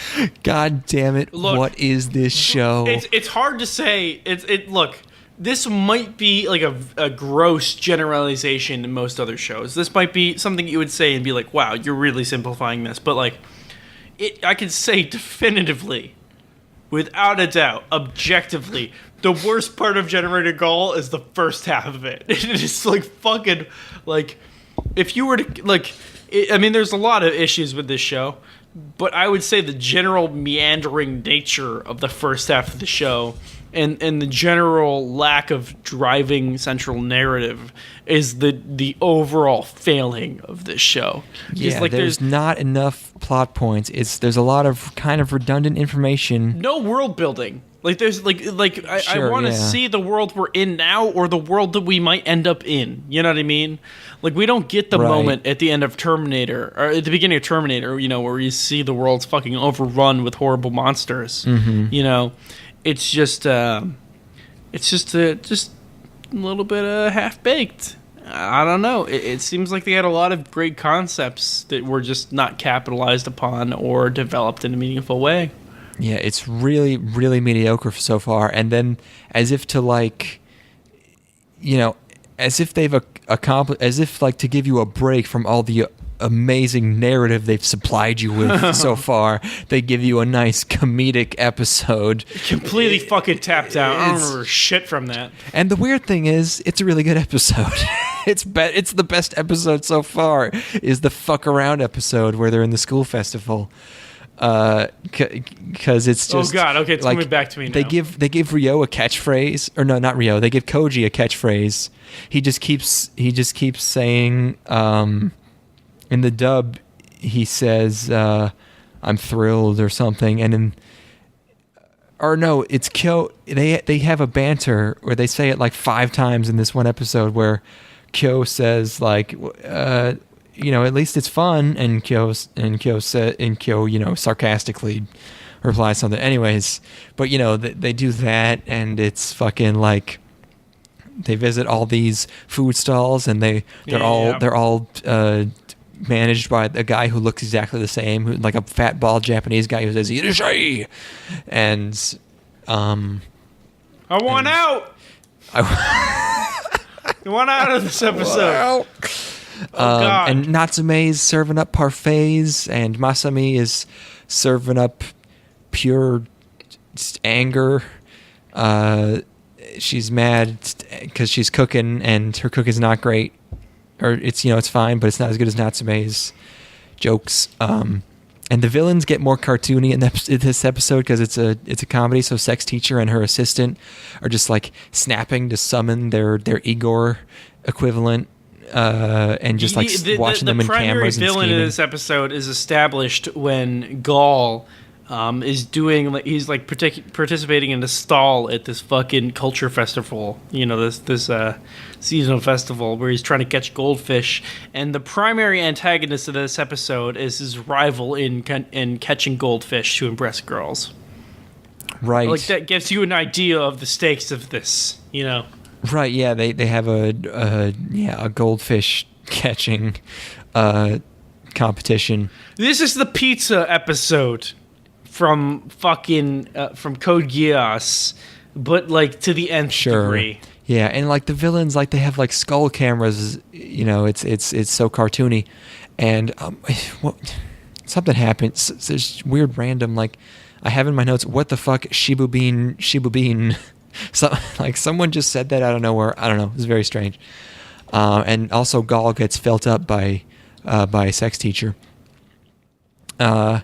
D: god damn it!
C: Look,
D: what is this show?
C: It's hard to say. Look. This might be like a gross generalization in most other shows. This might be something you would say and be like, "Wow, you're really simplifying this." But like, I can say definitively, without a doubt, objectively, the worst part of Generator Gawl is the first half of it. It is like fucking like, if you were to like, I mean, there's a lot of issues with this show, but I would say the general meandering nature of the first half of the show. And the general lack of driving central narrative is the overall failing of this show.
D: Yeah, like there's not enough plot points. There's a lot of kind of redundant information.
C: No world building. Like there's I want to see the world we're in now or the world that we might end up in. You know what I mean? Like we don't get the moment at the end of Terminator or at the beginning of Terminator, you know, where you see the world's fucking overrun with horrible monsters. Mm-hmm. You know. It's just a little bit half baked. I don't know. It seems like they had a lot of great concepts that were just not capitalized upon or developed in a meaningful way.
D: Yeah, it's really, really mediocre so far. And then, as if to like, you know, as if they've accomplished, as if like to give you a break from all the amazing narrative they've supplied you with so far, they give you a nice comedic episode.
C: Completely fucking tapped out. I don't remember shit from that.
D: And the weird thing is, it's a really good episode. It's the best episode so far. Is the fuck around episode where they're in the school festival. Because it's just,
C: oh god, okay, it's like, coming back to me now.
D: They give Ryo a catchphrase, or no, not Ryo. They give Koji a catchphrase. He just keeps saying. In the dub, he says, "I'm thrilled" or something, and it's Kyo. They have a banter where they say it like 5 times in this one episode, where Kyo says like, "At least it's fun," and Kyo, you know, sarcastically replies something. Anyways, but you know they do that, and it's fucking like they visit all these food stalls, and they're all managed by a guy who looks exactly the same, like a fat bald Japanese guy who says "Irashai," and
C: I want out. I want out of this episode. God.
D: And Natsume's serving up parfaits, and Masami is serving up pure anger. She's mad because she's cooking, and her cooking's not great. Or it's fine, but it's not as good as Natsume's jokes. And the villains get more cartoony in this episode because it's a comedy. So Sex Teacher and her assistant are just like snapping to summon their Igor equivalent, and just like watching them in cameras and scheming.
C: The primary villain in this episode is established when Gawl is doing, like, he's like participating in the stall at this fucking culture festival, this seasonal festival where he's trying to catch goldfish, and the primary antagonist of this episode is his rival in catching goldfish to impress girls.
D: Right.
C: Like, that gives you an idea of the stakes of this,
D: Right, yeah, they have a goldfish catching competition.
C: This is the pizza episode from from Code Geass, but like to the nth degree.
D: Yeah, and like the villains, like they have like skull cameras. It's so cartoony, and something happens. There's weird random, like I have in my notes. What the fuck, Shibu Bean. So, like someone just said that out of nowhere. I don't know. It's very strange. And also Gawl gets felt up by Sex Teacher. And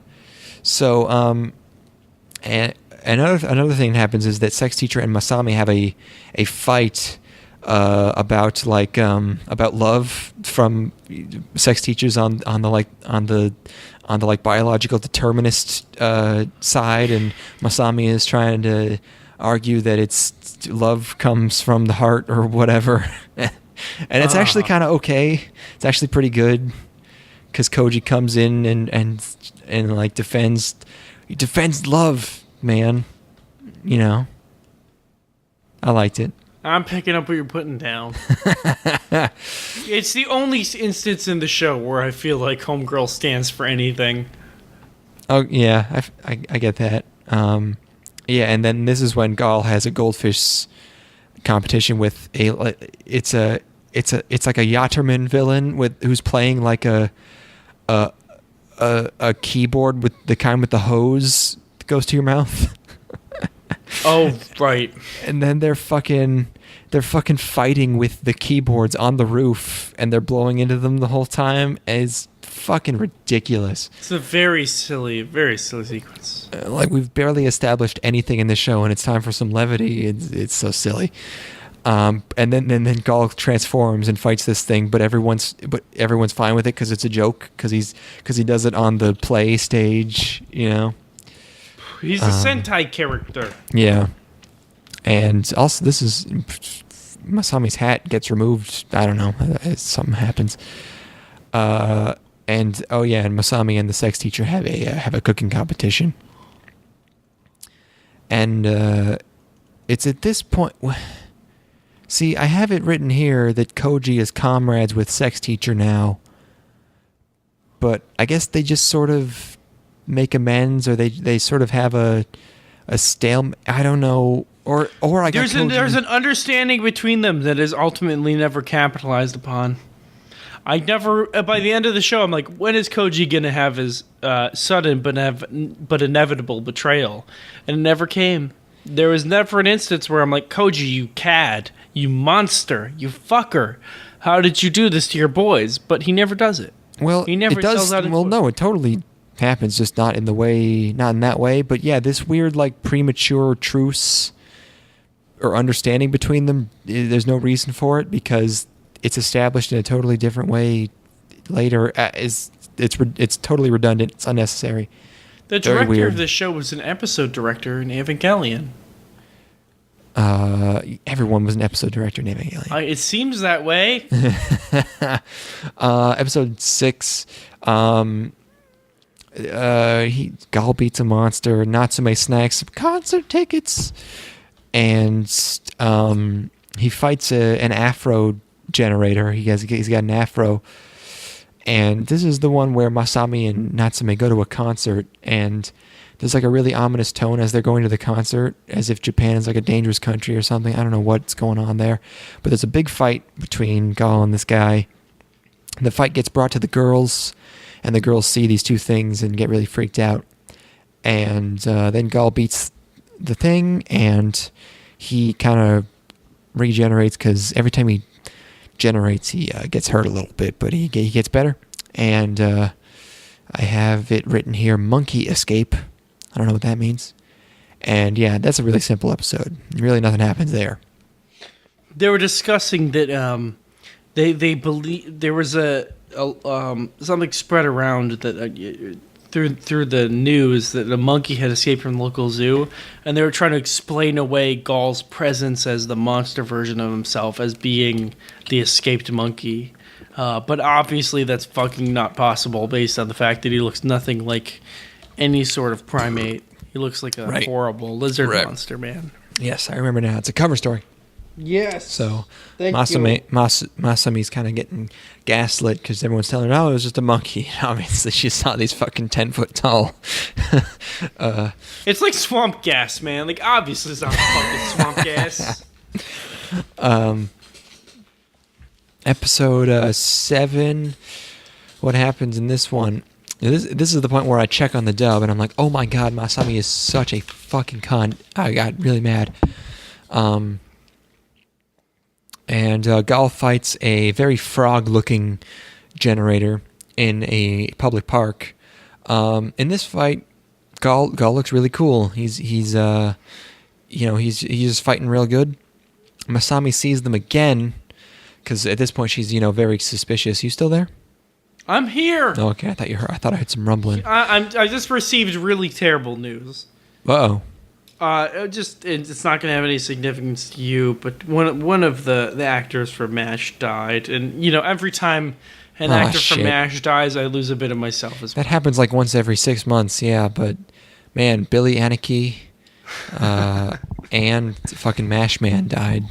D: another thing that happens is that Sex Teacher and Masami have a fight about love from Sex Teachers on the biological determinist side, and Masami is trying to argue that it's love comes from the heart or whatever. And it's actually kind of okay. It's actually pretty good because Koji comes in and like defends love, man. I liked it.
C: I'm picking up what you're putting down. It's the only instance in the show where I feel like Homegirl stands for anything.
D: Oh yeah, I get that. Yeah, and then this is when Gawl has a goldfish competition with it's like a Yatterman villain who's playing like a keyboard with the kind with the hose that goes to your mouth.
C: Oh, right.
D: And then they're fucking fighting with the keyboards on the roof, and they're blowing into them the whole time. It's fucking ridiculous. It's a very silly sequence. Like, we've barely established anything in the show, and it's time for some levity. It's so silly. And then Gawl transforms and fights this thing, but everyone's fine with it because it's a joke because he does it on the play stage, He's a Sentai character. Yeah. And also, this is Masami's hat gets removed. I don't know. Something happens. And Masami and the Sex Teacher have a cooking competition. And it's at this point. See, I have it written here that Koji is comrades with Sex Teacher now. But I guess they just sort of make amends, or they sort of have a stalemate. I don't know. Or there's an understanding between them that is ultimately never capitalized upon. By the end of the show, I'm like, when is Koji gonna have his sudden but inevitable betrayal? And it never came. There was never an instance where I'm like, Koji, you cad, you monster, you fucker. How did you do this to your boys? But he never does it. Well, he never tells out. Well, no, it totally happens, just not in that way. But yeah, this weird like premature truce or understanding between them, there's no reason for it because it's established in a totally different way later. It's totally redundant. It's unnecessary. The director of this show was an episode director in Evangelion. Everyone was an episode director in Evangelion. It seems that way. Episode 6. Gawl beats a monster. Natsume snacks some concert tickets, and he fights an afro generator. He's got an afro, and this is the one where Masami and Natsume go to a concert, and there's like a really ominous tone as they're going to the concert, as if Japan is like a dangerous country or something. I don't know what's going on there, but there's a big fight between Gawl and this guy. The fight gets brought to the girls, and the girls see these two things and get really freaked out. And then Gawl beats the thing, and he kind of regenerates, because every time he generates, he gets hurt a little bit, but he gets better. And I have it written here, monkey escape. I don't know what that means. And yeah, that's a really simple episode. Really nothing happens there.
C: They were discussing that they believe there was something spread around that through the news that a monkey had escaped from the local zoo, and they were trying to explain away Gawl's presence as the monster version of himself as being the escaped monkey. But obviously that's fucking not possible based on the fact that he looks nothing like any sort of primate. He looks like a horrible lizard monster, man.
D: Yes, I remember now. It's a cover story.
C: Yes.
D: So Masami's kind of getting gaslit because everyone's telling her, oh, it was just a monkey. Obviously, she saw these fucking 10-foot tall.
C: It's like swamp gas, man. Like, obviously it's not fucking swamp gas.
D: Episode 7. What happens in this one? This is the point where I check on the dub, and I'm like, oh my god, Masami is such a fucking cunt. I got really mad. And Gawl fights a very frog-looking generator in a public park. In this fight, Gawl looks really cool. He's just fighting real good. Masami sees them again, because at this point she's very suspicious. You still there?
C: I'm here.
D: Oh, okay, I thought I heard some rumbling.
C: I just received really terrible news.
D: Uh-oh.
C: It's not going to have any significance to you, but one of the actors from MASH died, and every time an actor from MASH dies, I lose a bit of myself as well.
D: That happens like once every 6 months, yeah. But man, Billy Anarchy, and fucking MASH man died.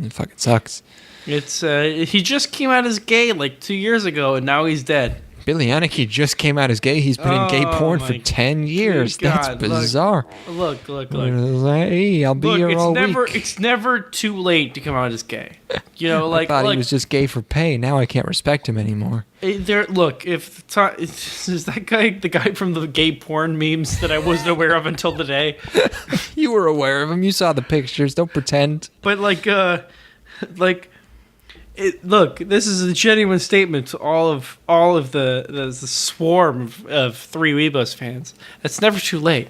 D: It fucking sucks.
C: It's he just came out as gay like 2 years ago, and now he's dead.
D: Billy Anarchy just came out as gay. He's been in gay porn for 10 years. That's bizarre.
C: Look.
D: Hey, I'll be here all week.
C: It's never too late to come out as gay.
D: I thought he was just gay for pay. Now I can't respect him anymore.
C: Is that guy the guy from the gay porn memes that I wasn't aware of until today?
D: You were aware of him. You saw the pictures. Don't pretend.
C: But look, this is a genuine statement to all of the swarm of Three Aweebos fans. It's never too late.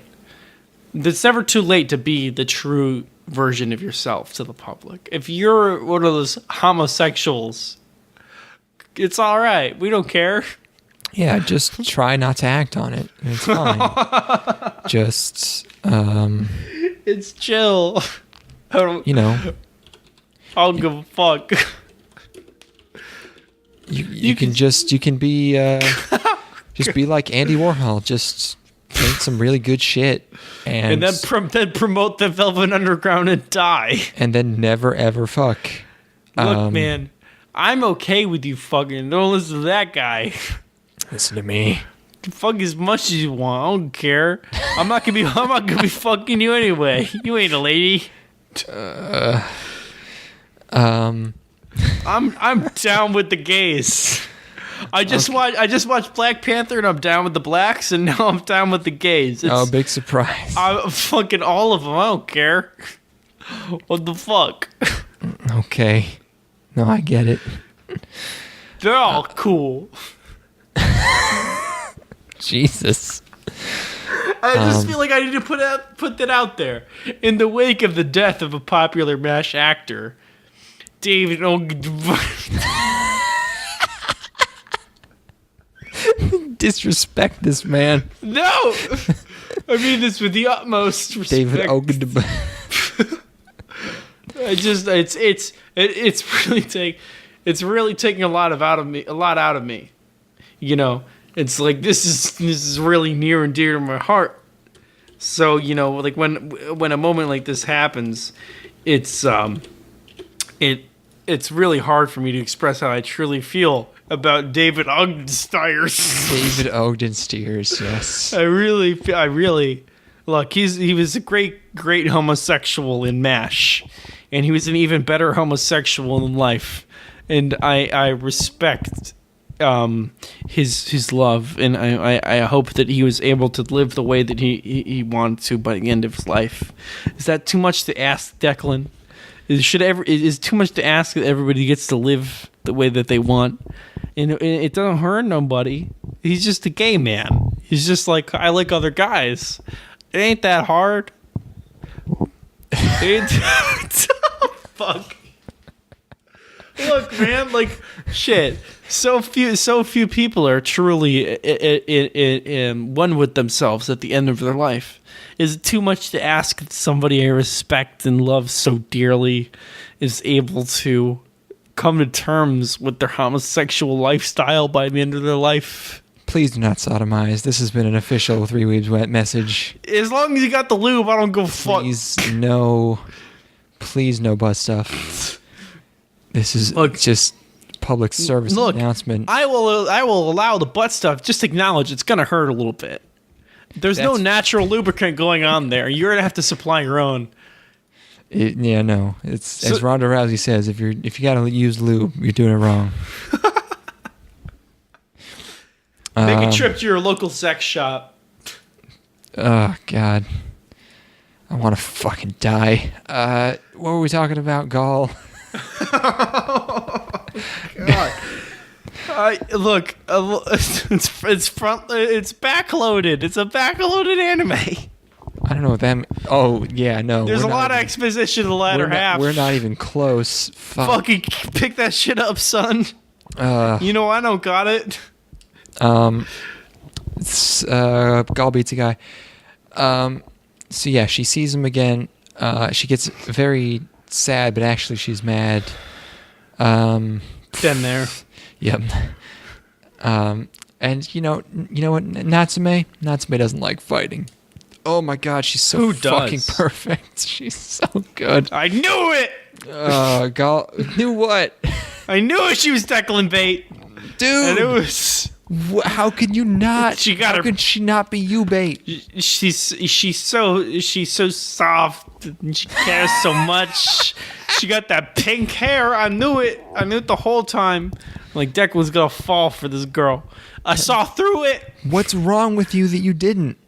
C: It's never too late to be the true version of yourself to the public. If you're one of those homosexuals, it's all right. We don't care.
D: Yeah, just try not to act on it. It's fine.
C: It's chill. I don't give a fuck.
D: You can be just be like Andy Warhol, just make some really good shit and
C: then promote the Velvet Underground and die,
D: and then never ever fuck.
C: Look, man, I'm okay with you fucking. Don't listen to that guy.
D: Listen to me.
C: Fuck as much as you want. I don't care. I'm not gonna be fucking you anyway. You ain't a lady. I'm down with the gays. I just watched Black Panther and I'm down with the blacks, and now I'm down with the gays.
D: Big surprise.
C: I'm fucking all of them. I don't care. What the fuck?
D: Okay. No, I get it.
C: They're all cool.
D: Jesus.
C: I just feel like I need to put that out there. In the wake of the death of a popular MASH actor, David
D: Disrespect this man.
C: No! I mean this with the utmost respect.
D: David Ogden.
C: It's really taking a lot out of me. it's like this is really near and dear to my heart. So, you know, like when a moment like this happens, it's it's really hard for me to express how I truly feel about David Ogden Stiers.
D: David Ogden Stiers, yes.
C: I really look. He was a great homosexual in MASH, and he was an even better homosexual in life. And I respect his love, and I hope that he was able to live the way that he wanted to by the end of his life. Is that too much to ask, Declan? Is too much to ask that everybody gets to live the way that they want? And it doesn't hurt nobody. He's just a gay man. He's just like, I like other guys. It ain't that hard. Fuck. Look, man, like, shit. So few people are truly one with themselves at the end of their life. Is it too much to ask that somebody I respect and love so dearly is able to come to terms with their homosexual lifestyle by the end of their life?
D: Please do not sodomize. This has been an official 3 Weebs Wet message.
C: As long as you got the lube, I don't go fuck.
D: Please no butt stuff. This is just public service announcement.
C: I will allow the butt stuff. Just acknowledge it's gonna hurt a little bit. There's no natural lubricant going on there. You're gonna have to supply your own.
D: It's as Ronda Rousey says. If you gotta use lube, you're doing it wrong.
C: Make a trip to your local sex shop.
D: Oh God, I want to fucking die. What were we talking about, Gawl?
C: God. Look, it's backloaded. It's a backloaded anime.
D: I don't know what that means. Oh, yeah, no.
C: There's a lot of exposition in the latter half.
D: We're not even close.
C: Fucking pick that shit up, son. You know I don't got it.
D: Gawl beats a guy. So yeah, she sees him again. She gets very sad, but actually she's mad.
C: Been there.
D: Yep. And you know what? Natsume doesn't like fighting. Oh my God, she's so fucking perfect. She's so good.
C: I knew it.
D: Gawl knew what?
C: I knew she was Declan bait,
D: dude.
C: And it was.
D: How could you not?
C: How
D: could she not be you bait?
C: She's so soft. And she cares so much. She got that pink hair. I knew it. I knew it the whole time. Like Declan was gonna fall for this girl. I saw through it.
D: What's wrong with you that you didn't?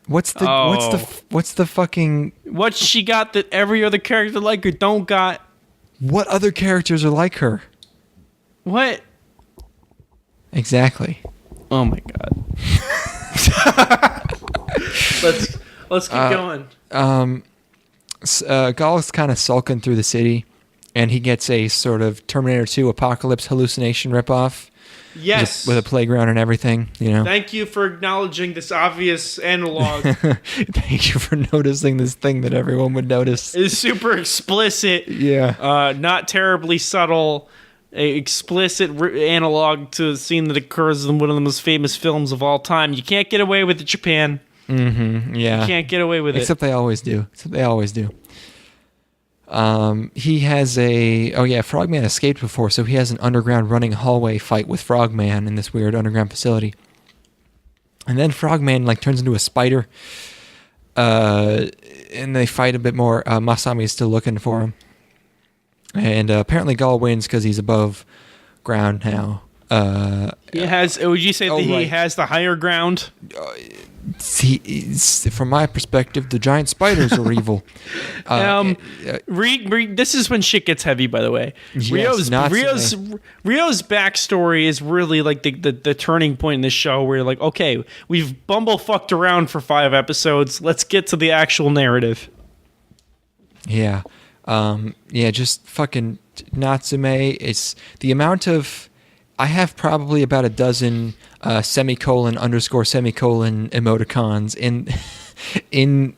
D: What's the fucking?
C: What she got that every other character like her don't got?
D: What other characters are like her?
C: What?
D: Exactly.
C: Oh my God. Let's keep going.
D: Gawl's kind of sulking through the city, and he gets a sort of Terminator 2 Apocalypse hallucination ripoff.
C: Yes.
D: With a playground and everything, you know.
C: Thank you for acknowledging this obvious analog.
D: Thank you for noticing this thing that everyone would notice.
C: It's super explicit.
D: Yeah.
C: Not terribly subtle. A explicit analog to a scene that occurs in one of the most famous films of all time. You can't get away with it, Japan.
D: Mm-hmm. Yeah.
C: You can't get away with
D: Except they always do. He has Frogman escaped before, so he has an underground running hallway fight with Frogman in this weird underground facility. And then Frogman turns into a spider. And they fight a bit more. Masami is still looking for him. And apparently Gawl wins because he's above ground now.
C: He has. Would you say that he has the higher ground?
D: From my perspective, the giant spiders are evil.
C: This is when shit gets heavy. By the way,
D: yes,
C: Ryo's backstory is really like the turning point in this show, where you're like, okay, we've bumblefucked around for 5 episodes. Let's get to the actual narrative.
D: Yeah. Just fucking Natsume. It's the amount of. I have probably about a dozen semicolon emoticons in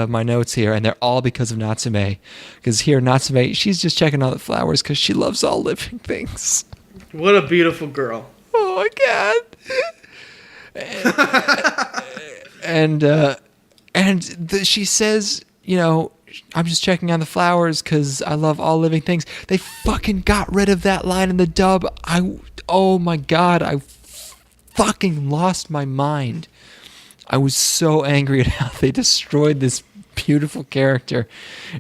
D: my notes here, and they're all because of Natsume. Because here, Natsume, she's just checking out the flowers because she loves all living things.
C: What a beautiful girl!
D: Oh my God! She says, I'm just checking on the flowers because I love all living things. They fucking got rid of that line in the dub. Oh my God, I fucking lost my mind. I was so angry at how they destroyed this beautiful character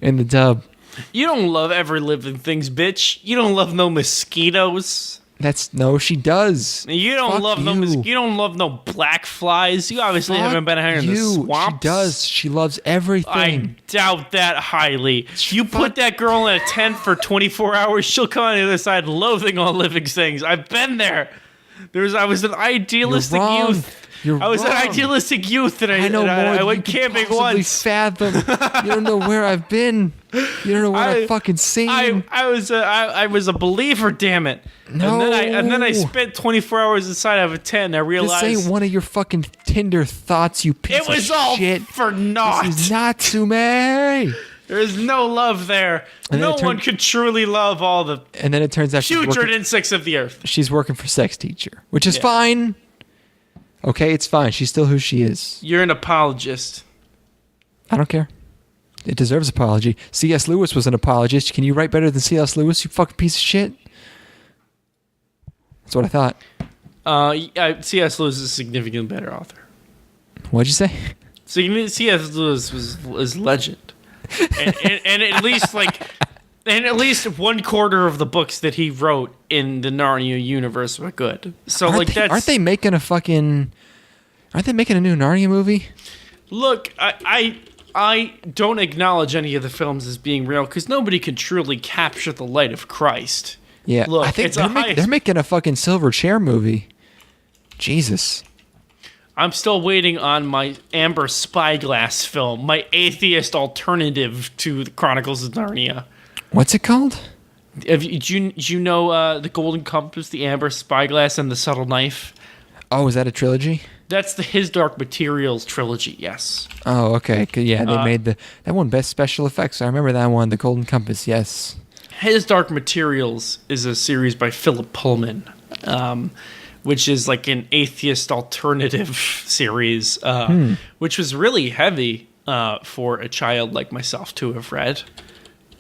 D: in the dub.
C: You don't love every living things, bitch. You don't love no mosquitoes.
D: No, she does.
C: You don't
D: Fuck
C: love
D: you.
C: no you don't love no black flies. You obviously haven't been here in the swamps.
D: She does. She loves everything.
C: I doubt that highly. You put that girl in a tent for 24 hours, she'll come on the other side loathing all living things. I've been there. I was an idealistic youth. I was an idealistic youth, and I went camping once.
D: Fathom. You don't know where I've been. You don't know what I've fucking seen.
C: I was a believer, damn it.
D: No.
C: And then I spent 24 hours inside of a tent, and I realized
D: this ain't one of your fucking Tinder thoughts, you piece of shit.
C: It was all for naught.
D: This is Natsume.
C: There's no love there. No one could truly love all the
D: and then it turns out
C: putrid insects of the earth.
D: She's working for sex teacher, which is fine. Okay, it's fine. She's still who she is.
C: You're an apologist.
D: I don't care. It deserves apology. C.S. Lewis was an apologist. Can you write better than C.S. Lewis, you fucking piece of shit? That's what I thought.
C: C.S. Lewis is a significantly better author.
D: What'd you say?
C: C.S. Lewis was legend. and at least and at least 1/4 of the books that he wrote in the Narnia universe were good. So
D: aren't they making a new Narnia movie?
C: Look, I don't acknowledge any of the films as being real because nobody can truly capture the light of Christ.
D: Yeah,
C: look,
D: I think they're making a fucking Silver Chair movie. Jesus.
C: I'm still waiting on my Amber Spyglass film, my atheist alternative to the Chronicles of Narnia.
D: What's it called?
C: Do you know The Golden Compass, The Amber Spyglass, and The Subtle Knife?
D: Oh, is that a trilogy?
C: That's the His Dark Materials trilogy, yes.
D: Oh, okay. Yeah, they made that one best special effects. I remember that one, The Golden Compass, yes.
C: His Dark Materials is a series by Philip Pullman, which is like an atheist alternative series, which was really heavy for a child like myself to have read.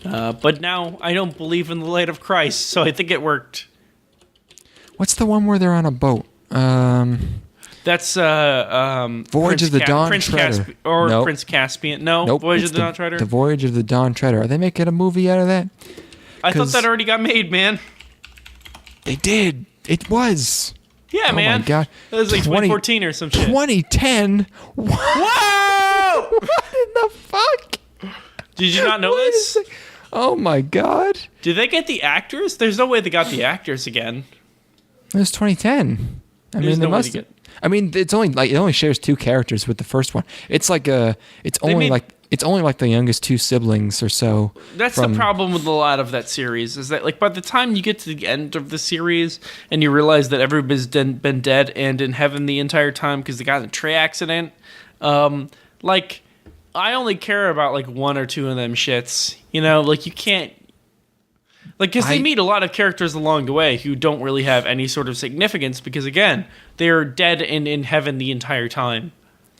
C: But now I don't believe in the light of Christ, so I think it worked.
D: What's the one where they're on a boat?
C: That's
D: Voyage of the Dawn Treader.
C: Nope. Prince Caspian. No, nope. Voyage of the Dawn Treader.
D: The Voyage of the Dawn Treader. Are they making a movie out of that?
C: I thought that already got made, man.
D: They did. It was.
C: Yeah, man.
D: Oh my God.
C: It was like 2014 or some shit.
D: 2010?
C: Whoa!
D: What in the fuck?
C: Did you not know this?
D: Oh my God.
C: Did they get the actors? There's no way they got the actors again.
D: It was 2010. I mean, they must. I mean, it only shares 2 characters with the first one. It's like it's only like the youngest 2 siblings or so.
C: That's the problem with a lot of that series is that by the time you get to the end of the series and you realize that everybody's been dead and in heaven the entire time because they got in a train accident, I only care about 1 or 2 of them shits. You can't. Because they meet a lot of characters along the way who don't really have any sort of significance because, again, they're dead and in heaven the entire time.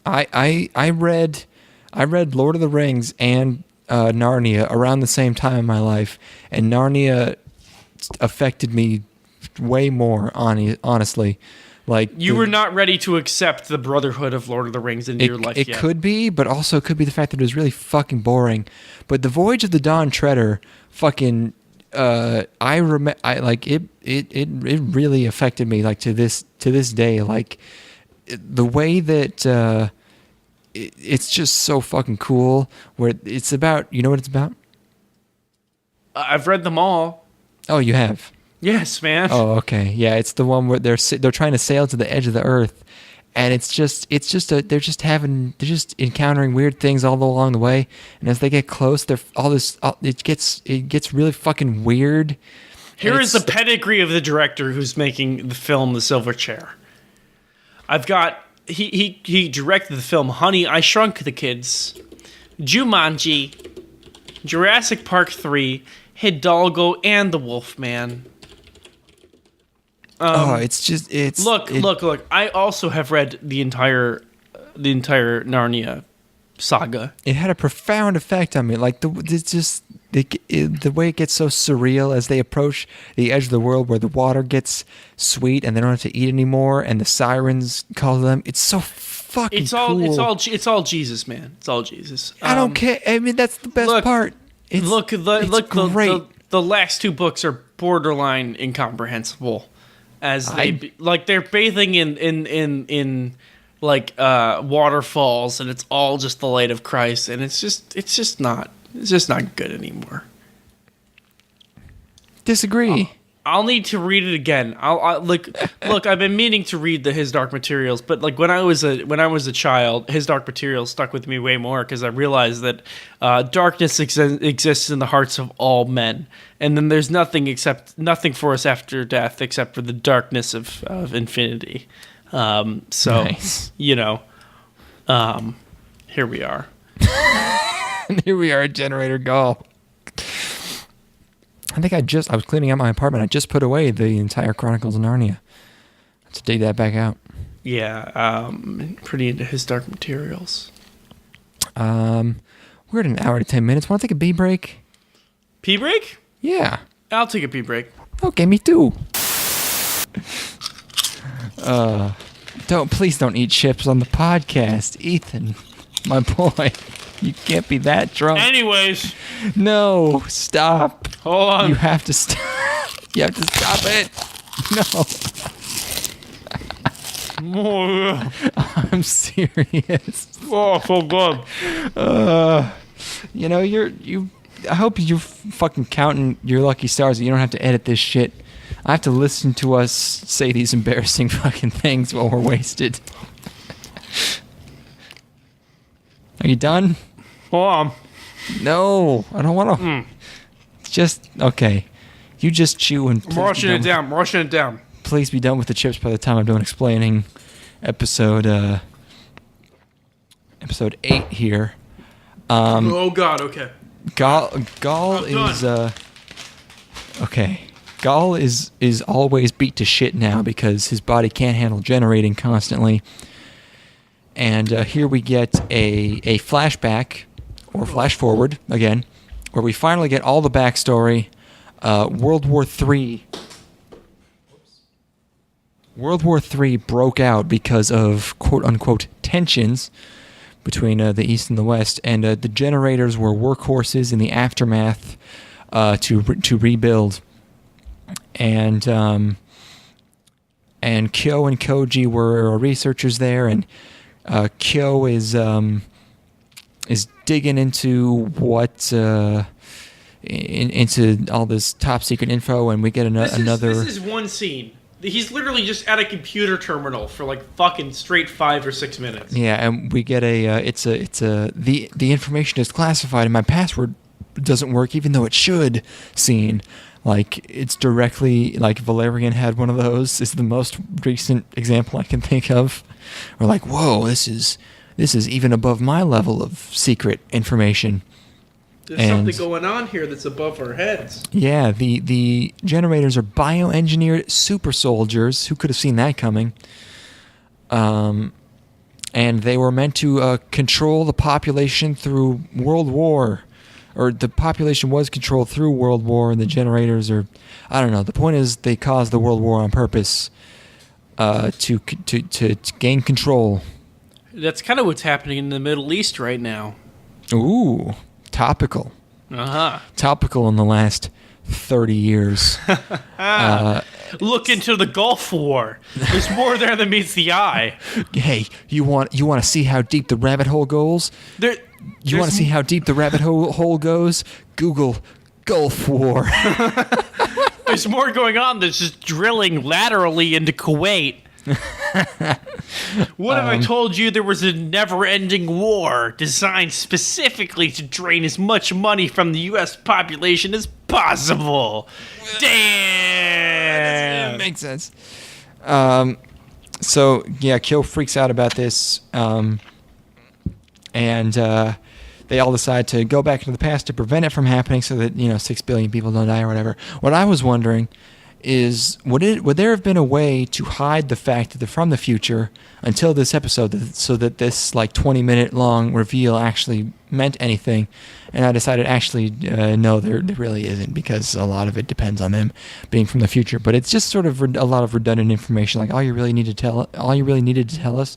D: I read Lord of the Rings and Narnia around the same time in my life, and Narnia affected me way more, honestly. You
C: were not ready to accept the brotherhood of Lord of the Rings into your life yet.
D: It could be, but also it could be the fact that it was really fucking boring. But the Voyage of the Dawn Treader fucking... it really affected me to this day, the way that it's just so fucking cool, where it's about, you know what it's about?
C: I've read them all. Oh,
D: you have?
C: Yes, man.
D: Oh, okay. Yeah, it's the one where they're trying to sail to the edge of the earth, and they're just encountering weird things all along the way, and as they get close, it gets really fucking weird.
C: Here is the pedigree of the director who's making the film The Silver Chair. I've got he directed the film Honey, I Shrunk the Kids, Jumanji, Jurassic Park 3, Hidalgo, and The Wolfman. Look. I also have read the entire Narnia saga.
D: It had a profound effect on me. Like the way it gets so surreal as they approach the edge of the world where the water gets sweet and they don't have to eat anymore, and the sirens call them. It's so fucking cool.
C: It's all Jesus, man. It's all Jesus.
D: I don't care. I mean, that's the best part. It's great.
C: The last two books are borderline incomprehensible, as they're bathing in waterfalls, and it's all just the light of Christ, and it's just not good anymore.
D: Disagree.
C: I'll need to read it again. Look. I've been meaning to read His Dark Materials, but like when I was a child, His Dark Materials stuck with me way more because I realized that darkness exists in the hearts of all men, and then there's nothing for us after death except for the darkness of infinity.
D: Nice.
C: Here we are.
D: Here we are, Generator Gawl. I think I was cleaning out my apartment. I just put away the entire Chronicles of Narnia. Let's dig that back out.
C: Yeah, pretty into His Dark Materials.
D: We're at an hour to 10 minutes. Want to take a pee break?
C: Pee break?
D: Yeah.
C: I'll take a pee break.
D: Okay, me too. Please don't eat chips on the podcast, Ethan. My boy, you can't be that drunk.
C: Anyways.
D: No, stop.
C: Hold on.
D: You have to stop. You have to stop it. No. I'm serious.
C: Oh, so good.
D: I hope you're fucking counting your lucky stars that you don't have to edit this shit. I have to listen to us say these embarrassing fucking things while we're wasted. Are you done?
C: Hold on.
D: No, I don't want to. It's just, okay. You just chew and...
C: I'm rushing it down.
D: Please be done with the chips by the time I'm done explaining episode 8 here.
C: Oh, God, okay.
D: Gawl is... okay. Gawl is always beat to shit now because his body can't handle generating constantly. And here we get a flashback, or flash forward, again, where we finally get all the backstory. World War III broke out because of quote-unquote tensions between the East and the West, and the generators were workhorses in the aftermath to rebuild. And Kyo and Koji were researchers there, and Kyo is digging into into all this top secret info, and we get another.
C: This is one scene. He's literally just at a computer terminal for like fucking straight 5 or 6 minutes.
D: Yeah, and we get the information is classified, and my password doesn't work, even though it should. Scene. Like, it's directly, like, Valerian had one of those. It's the most recent example I can think of. We're like, whoa, this is even above my level of secret information.
C: There's something going on here that's above our heads.
D: Yeah, the generators are bioengineered super soldiers. Who could have seen that coming? And they were meant to control the population through World War. Or the population was controlled through World War, and the generators are... I don't know. The point is they caused the World War on purpose to gain control.
C: That's kind of what's happening in the Middle East right now.
D: Ooh, topical.
C: Uh-huh.
D: Topical in the last 30 years.
C: Look into the Gulf War. There's more there than meets the eye.
D: Hey, you want to see how deep the rabbit hole goes? You want to see how deep the rabbit hole goes? Google Gulf War.
C: There's more going on than just drilling laterally into Kuwait. What if I told you there was a never-ending war designed specifically to drain as much money from the U.S. population as possible? Damn!
D: That makes sense. So, yeah, Kyo freaks out about this, and they all decide to go back into the past to prevent it from happening so that, 6 billion people don't die or whatever. What I was wondering is would there have been a way to hide the fact that they're from the future until this episode, so that this like 20-minute long reveal actually meant anything? And I decided actually no, there really isn't, because a lot of it depends on them being from the future. But it's just sort of a lot of redundant information. Like all you really needed to tell us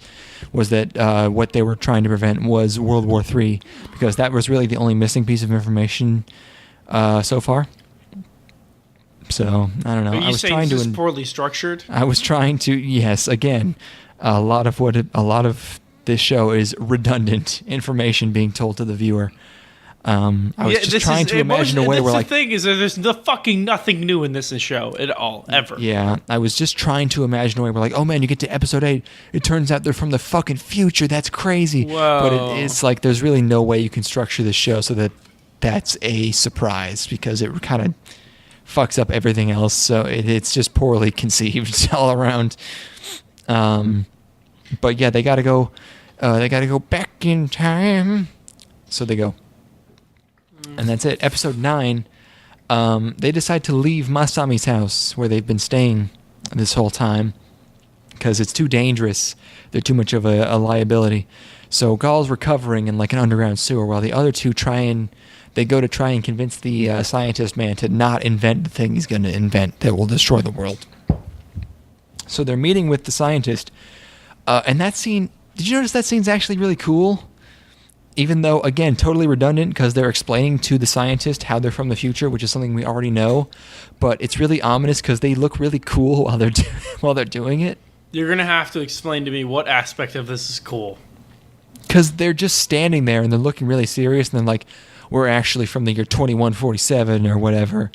D: was that what they were trying to prevent was World War III, because that was really the only missing piece of information so far. So I don't know.
C: Are you saying this is poorly structured?
D: I was trying to. Yes, again, a lot of this show is redundant information being told to the viewer. I was just trying to imagine a way where, like,
C: the thing is that there's nothing new in this show at all, ever.
D: Yeah, I was just trying to imagine a way where, like, oh man, you get to episode 8, it turns out they're from the fucking future. That's crazy.
C: Whoa.
D: But it's like there's really no way you can structure this show so that that's a surprise, because it kind of fucks up everything else. So it's just poorly conceived all around. But yeah, they gotta go back in time. So they go. And that's it. Episode 9, they decide to leave Masami's house where they've been staying this whole time because it's too dangerous. They're too much of a liability. So Gawl's recovering in like an underground sewer while the other two go to try and convince the scientist man to not invent the thing he's going to invent that will destroy the world. So they're meeting with the scientist. And that scene, did you notice that scene's actually really cool? Even though, again, totally redundant, because they're explaining to the scientist how they're from the future, which is something we already know. But it's really ominous because they look really cool while they're doing it.
C: You're going to have to explain to me what aspect of this is cool.
D: Because they're just standing there and they're looking really serious, and then like, we're actually from the year 2147 or whatever.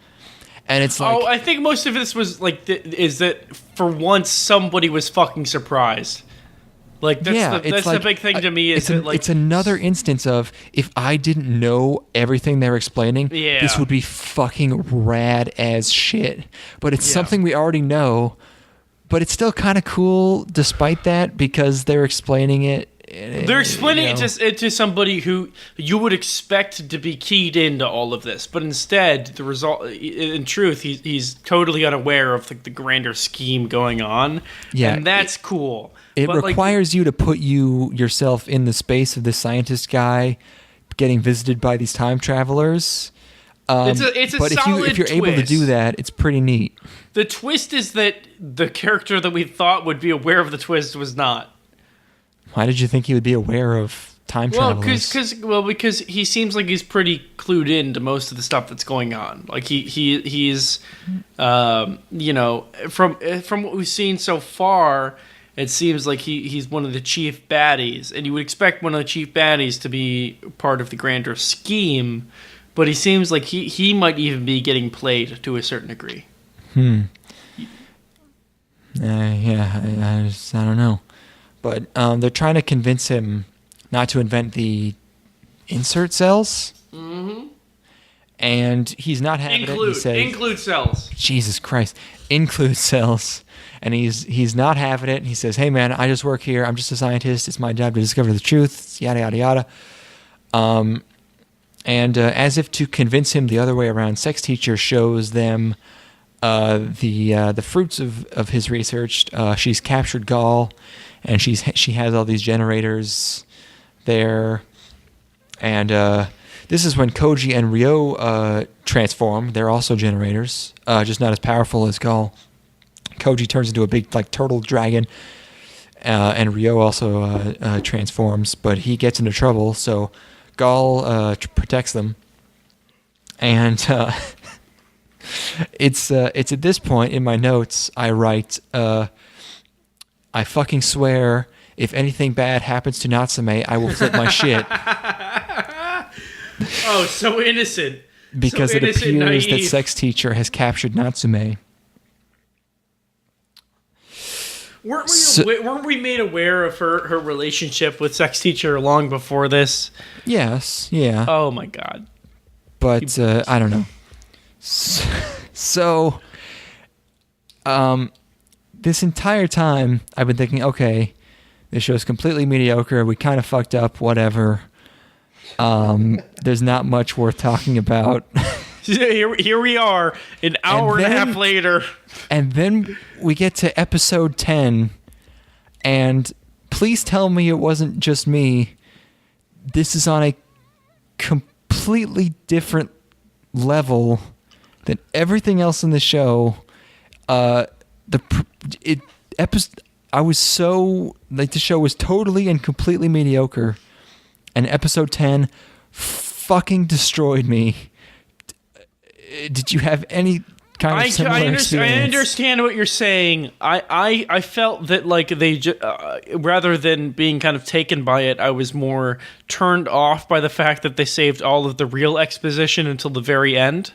D: And it's like...
C: Oh, I think most of this was like, is that for once somebody was fucking surprised. Like, that's the big thing to me.
D: It's another instance of, if I didn't know everything they're explaining, this would be fucking rad as shit. But it's something we already know, but it's still kind of cool despite that, because they're explaining it.
C: They're explaining it to somebody who you would expect to be keyed into all of this, but instead, the result, in truth, he's totally unaware of the grander scheme going on. Yeah, and that's cool.
D: It requires you to put yourself in the space of this scientist guy getting visited by these time travelers.
C: It's a
D: but
C: solid
D: if you're
C: twist.
D: able to do that, it's pretty neat.
C: The twist is that the character that we thought would be aware of the twist was not.
D: Why did you think he would be aware of time travelers?
C: Because he seems like he's pretty clued in to most of the stuff that's going on. Like he's from what we've seen so far, it seems like he's one of the chief baddies, and you would expect one of the chief baddies to be part of the grander scheme, but he seems like he might even be getting played to a certain degree.
D: I don't know. But they're trying to convince him not to invent the insert cells. Mm-hmm. And he's not having it. He says,
C: include cells.
D: Jesus Christ. Include cells. And he's not having it. And he says, hey, man, I just work here. I'm just a scientist. It's my job to discover the truth. Yada, yada, yada. And as if to convince him the other way around, Sex Teacher shows them the fruits of his research. She's captured Gawl, and she has all these generators there. And this is when Koji and Ryo transform. They're also generators, just not as powerful as Gawl. Koji turns into a big turtle dragon, and Ryo also transforms, but he gets into trouble, so Gawl protects them. And it's at this point in my notes I write, I fucking swear if anything bad happens to Natsume, I will flip my shit.
C: Oh, so innocent.
D: Because it appears that Sex Teacher has captured Natsume.
C: Weren't we made aware of her relationship with Sex Teacher long before this?
D: Yes, yeah.
C: Oh my god.
D: But I don't know. So, this entire time I've been thinking, okay, this show's completely mediocre. We kind of fucked up, whatever. There's not much worth talking about.
C: Here we are, an hour and a half later.
D: And then we get to episode 10, and please tell me it wasn't just me. This is on a completely different level than everything else in the show. I was so like, the show was totally and completely mediocre, and episode 10 fucking destroyed me. Did you have any kind of similar experience?
C: I understand what you're saying. I felt that like they rather than being kind of taken by it, I was more turned off by the fact that they saved all of the real exposition until the very end.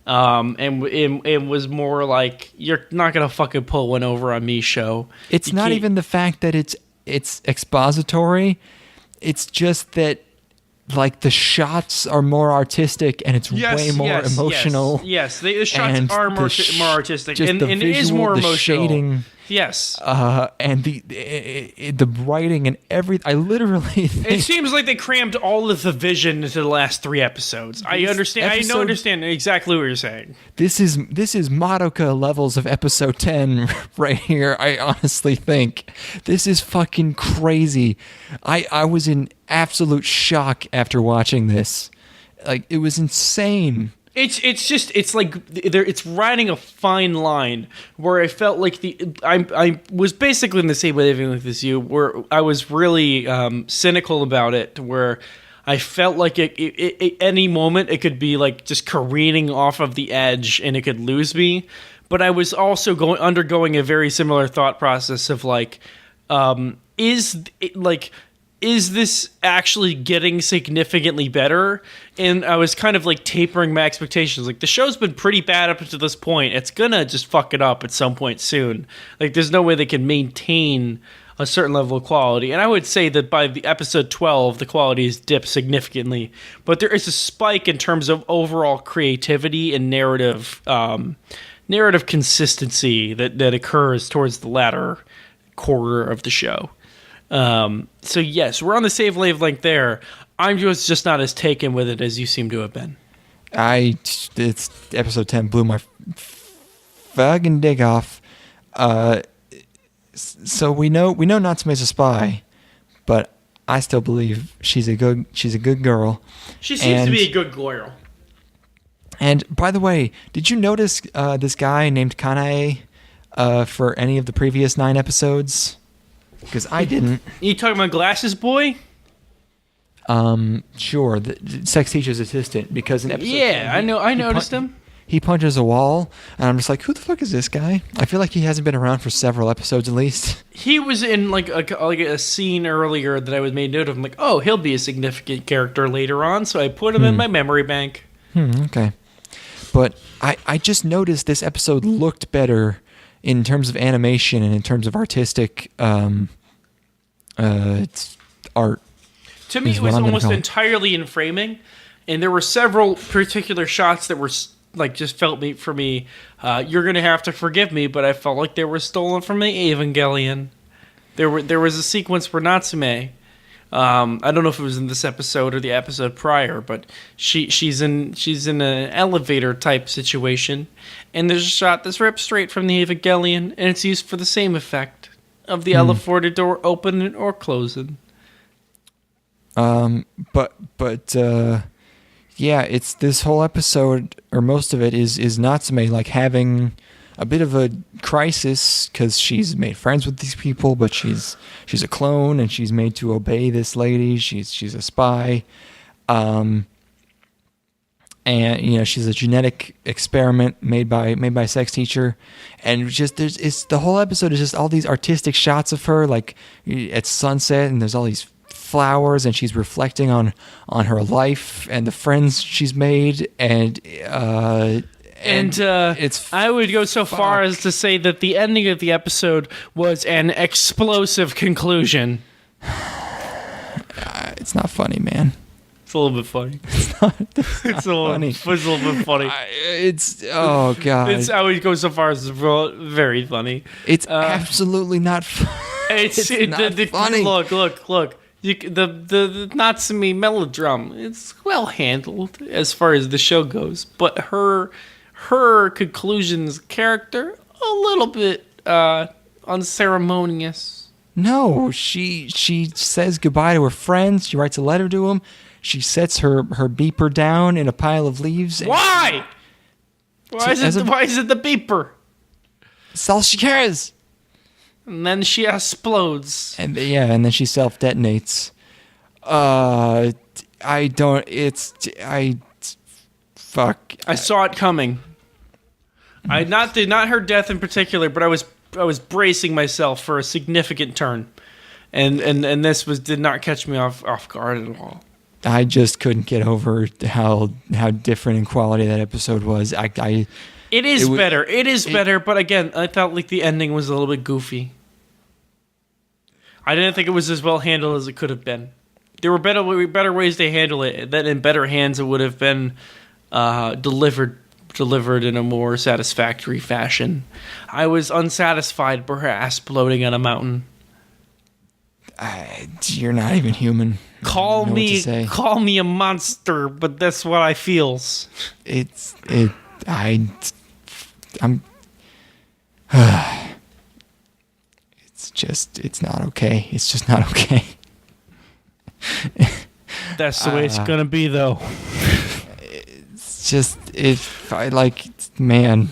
C: And it was more like, you're not gonna fucking pull one over on me, show.
D: It's not even the fact that it's expository. It's just that, like, the shots are more artistic and it's way more emotional.
C: Yes, the shots are more artistic, and
D: the
C: it is more emotional.
D: Shading,
C: yes,
D: and the writing and everything. I literally think
C: it seems like they crammed all of the vision into the last 3 episodes. I understand. I understand exactly what you're saying.
D: This is Madoka levels of episode 10 right here. I honestly think this is fucking crazy. I was in absolute shock after watching this. Like, it was insane.
C: It's like it's riding a fine line where I felt like I was basically in the same wavelength as you, where I was really cynical about it, where I felt like it any moment it could be like just careening off of the edge and it could lose me. But I was also undergoing a very similar thought process of like, is this actually getting significantly better? And I was kind of like tapering my expectations. Like, the show's been pretty bad up to this point. It's gonna just fuck it up at some point soon. Like, there's no way they can maintain a certain level of quality. And I would say that by the episode 12, the quality has dipped significantly. But there is a spike in terms of overall creativity and narrative consistency that occurs towards the latter quarter of the show. So yes, we're on the same wavelength there. I'm just not as taken with it as you seem to have been.
D: It's episode 10 blew my fucking dick off. So we know Natsume's a spy, but I still believe she's a good girl.
C: She seems to be a good girl.
D: And by the way, did you notice this guy named Kanae for any of the previous 9 episodes? Because I didn't.
C: You talking about Glasses Boy?
D: Sure, the sex teacher's assistant. Because in episode 10,
C: I noticed him.
D: He punches a wall, and I'm just like, who the fuck is this guy? I feel like he hasn't been around for several episodes at least.
C: He was in like a scene earlier that I was made note of. I'm like, oh, he'll be a significant character later on, so I put him in my memory bank.
D: Okay. But I just noticed this episode looked better in terms of animation and in terms of artistic it's art.
C: To me, it was almost entirely in framing, and there were several particular shots that were like just felt for me. You're gonna have to forgive me, but I felt like they were stolen from the Evangelion. There was a sequence where Natsume, I don't know if it was in this episode or the episode prior, but she's in an elevator type situation, and there's a shot that's ripped straight from the Evangelion, and it's used for the same effect of the elevator door opening or closing.
D: Yeah, it's this whole episode, or most of it, is Natsume like having a bit of a crisis because she's made friends with these people, but she's a clone and she's made to obey this lady. She's a spy, and she's a genetic experiment made by a sex teacher, and just the whole episode is just all these artistic shots of her like at sunset, and there's all these flowers, and she's reflecting on her life and the friends she's made, and it's
C: I would go so far as to say that the ending of the episode was an explosive conclusion.
D: It's not funny, man.
C: It's a little bit funny. It's a little bit funny.
D: Oh god.
C: I would go so far as very funny.
D: It's absolutely not funny.
C: It's not funny. Look. The Natsumi melodrama, it's well handled as far as the show goes, but her conclusions character a little bit unceremonious.
D: No, she says goodbye to her friends. She writes a letter to them. She sets her beeper down in a pile of leaves.
C: Why? Why is it the beeper?
D: It's all she cares.
C: And then she explodes.
D: And then she self-detonates. Fuck.
C: I saw it coming. Did not her death in particular, but I was bracing myself for a significant turn. And this did not catch me off guard at all.
D: I just couldn't get over how different in quality that episode was. It is
C: better, but again, I felt like the ending was a little bit goofy. I didn't think it was as well handled as it could have been. There were better ways to handle it. That in better hands, it would have been delivered in a more satisfactory fashion. I was unsatisfied by her ass exploding on a mountain.
D: You're not even human.
C: Call me a monster, but that's what I feels.
D: It's not okay. It's just not okay.
C: That's the way it's gonna be, though.
D: It's just, man.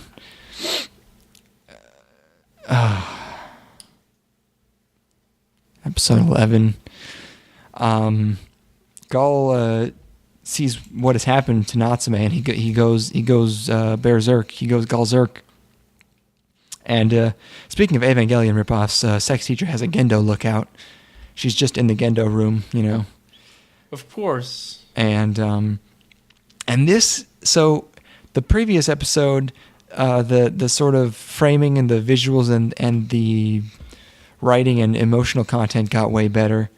D: Episode 11. Gawl sees what has happened to Natsume, and he goes berserk. He goes Galzerk. And speaking of Evangelion ripoffs, Sex Teacher has a Gendo lookout. She's just in the Gendo room, you know.
C: Of course.
D: And this, so the previous episode, the sort of framing and the visuals and the writing and emotional content got way better.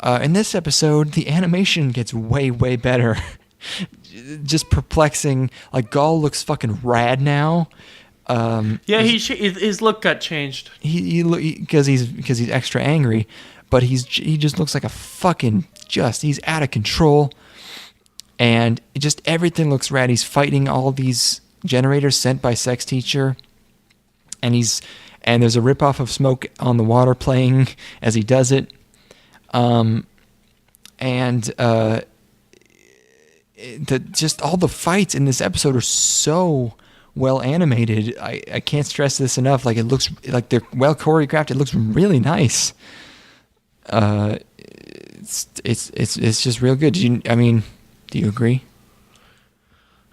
D: In this episode, the animation gets way, way better. Just perplexing. Like, Gawl looks fucking rad now.
C: His look got changed.
D: Because he's extra angry, but he just looks like a fucking he's out of control, and just everything looks rad. He's fighting all these generators sent by Sex Teacher, and there's a ripoff of Smoke on the Water playing as he does it, just all the fights in this episode are so well animated. I can't stress this enough. Like, it looks like they're well choreographed. It looks really nice. It's just real good. Do you agree?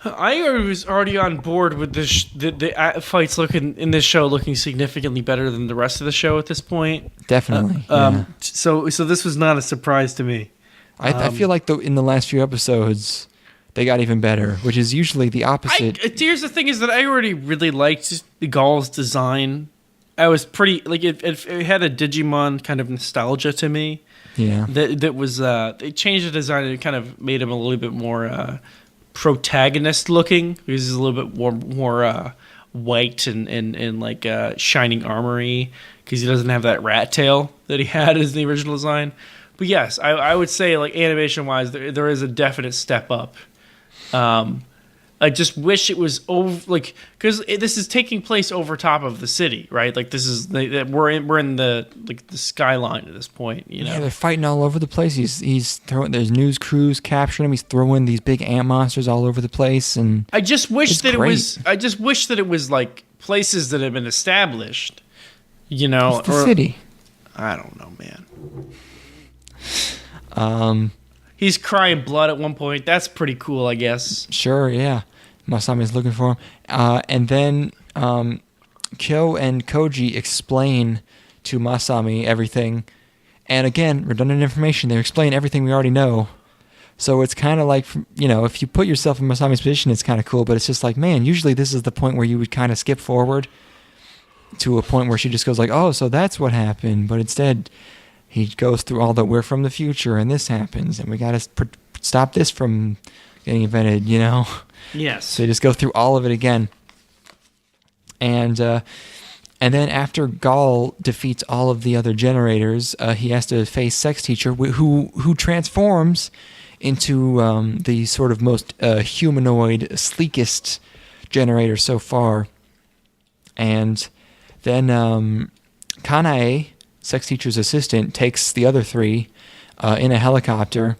C: I was already on board with this. The fights looking significantly better than the rest of the show at this point.
D: Definitely.
C: So this was not a surprise to me.
D: I feel like in the last few episodes, they got even better, which is usually the opposite.
C: Here's the thing: is that I already really liked Gall's design. I was pretty it had a Digimon kind of nostalgia to me.
D: Yeah.
C: That was they changed the design and it kind of made him a little bit more protagonist looking, because he's a little bit more white and like shining armory, because he doesn't have that rat tail that he had as the original design. But yes, I would say, like, animation wise, there is a definite step up. I just wish it was because this is taking place over top of the city, right? Like, this is we're in the skyline at this point, you know.
D: Yeah, they're fighting all over the place. He's throwing. There's news crews capturing him. He's throwing these big ant monsters all over the place, and
C: I just wish that it was like places that have been established, you know,
D: it's the city.
C: I don't know, man. He's crying blood at one point. That's pretty cool, I guess.
D: Sure, yeah. Masami's looking for him. And then Kyo and Koji explain to Masami everything. And again, redundant information. They explain everything we already know. So it's kind of like, you know, if you put yourself in Masami's position, it's kind of cool. But it's just like, man, usually this is the point where you would kind of skip forward to a point where she just goes like, oh, so that's what happened. But instead, he goes through all the, we're from the future and this happens and we got to stop this from getting invented, you know?
C: Yes.
D: So you just go through all of it again. And And then after Gawl defeats all of the other generators, he has to face Sex Teacher, who transforms into the sort of most humanoid, sleekest generator so far. And then Kanae, Sex Teacher's assistant, takes the other three in a helicopter.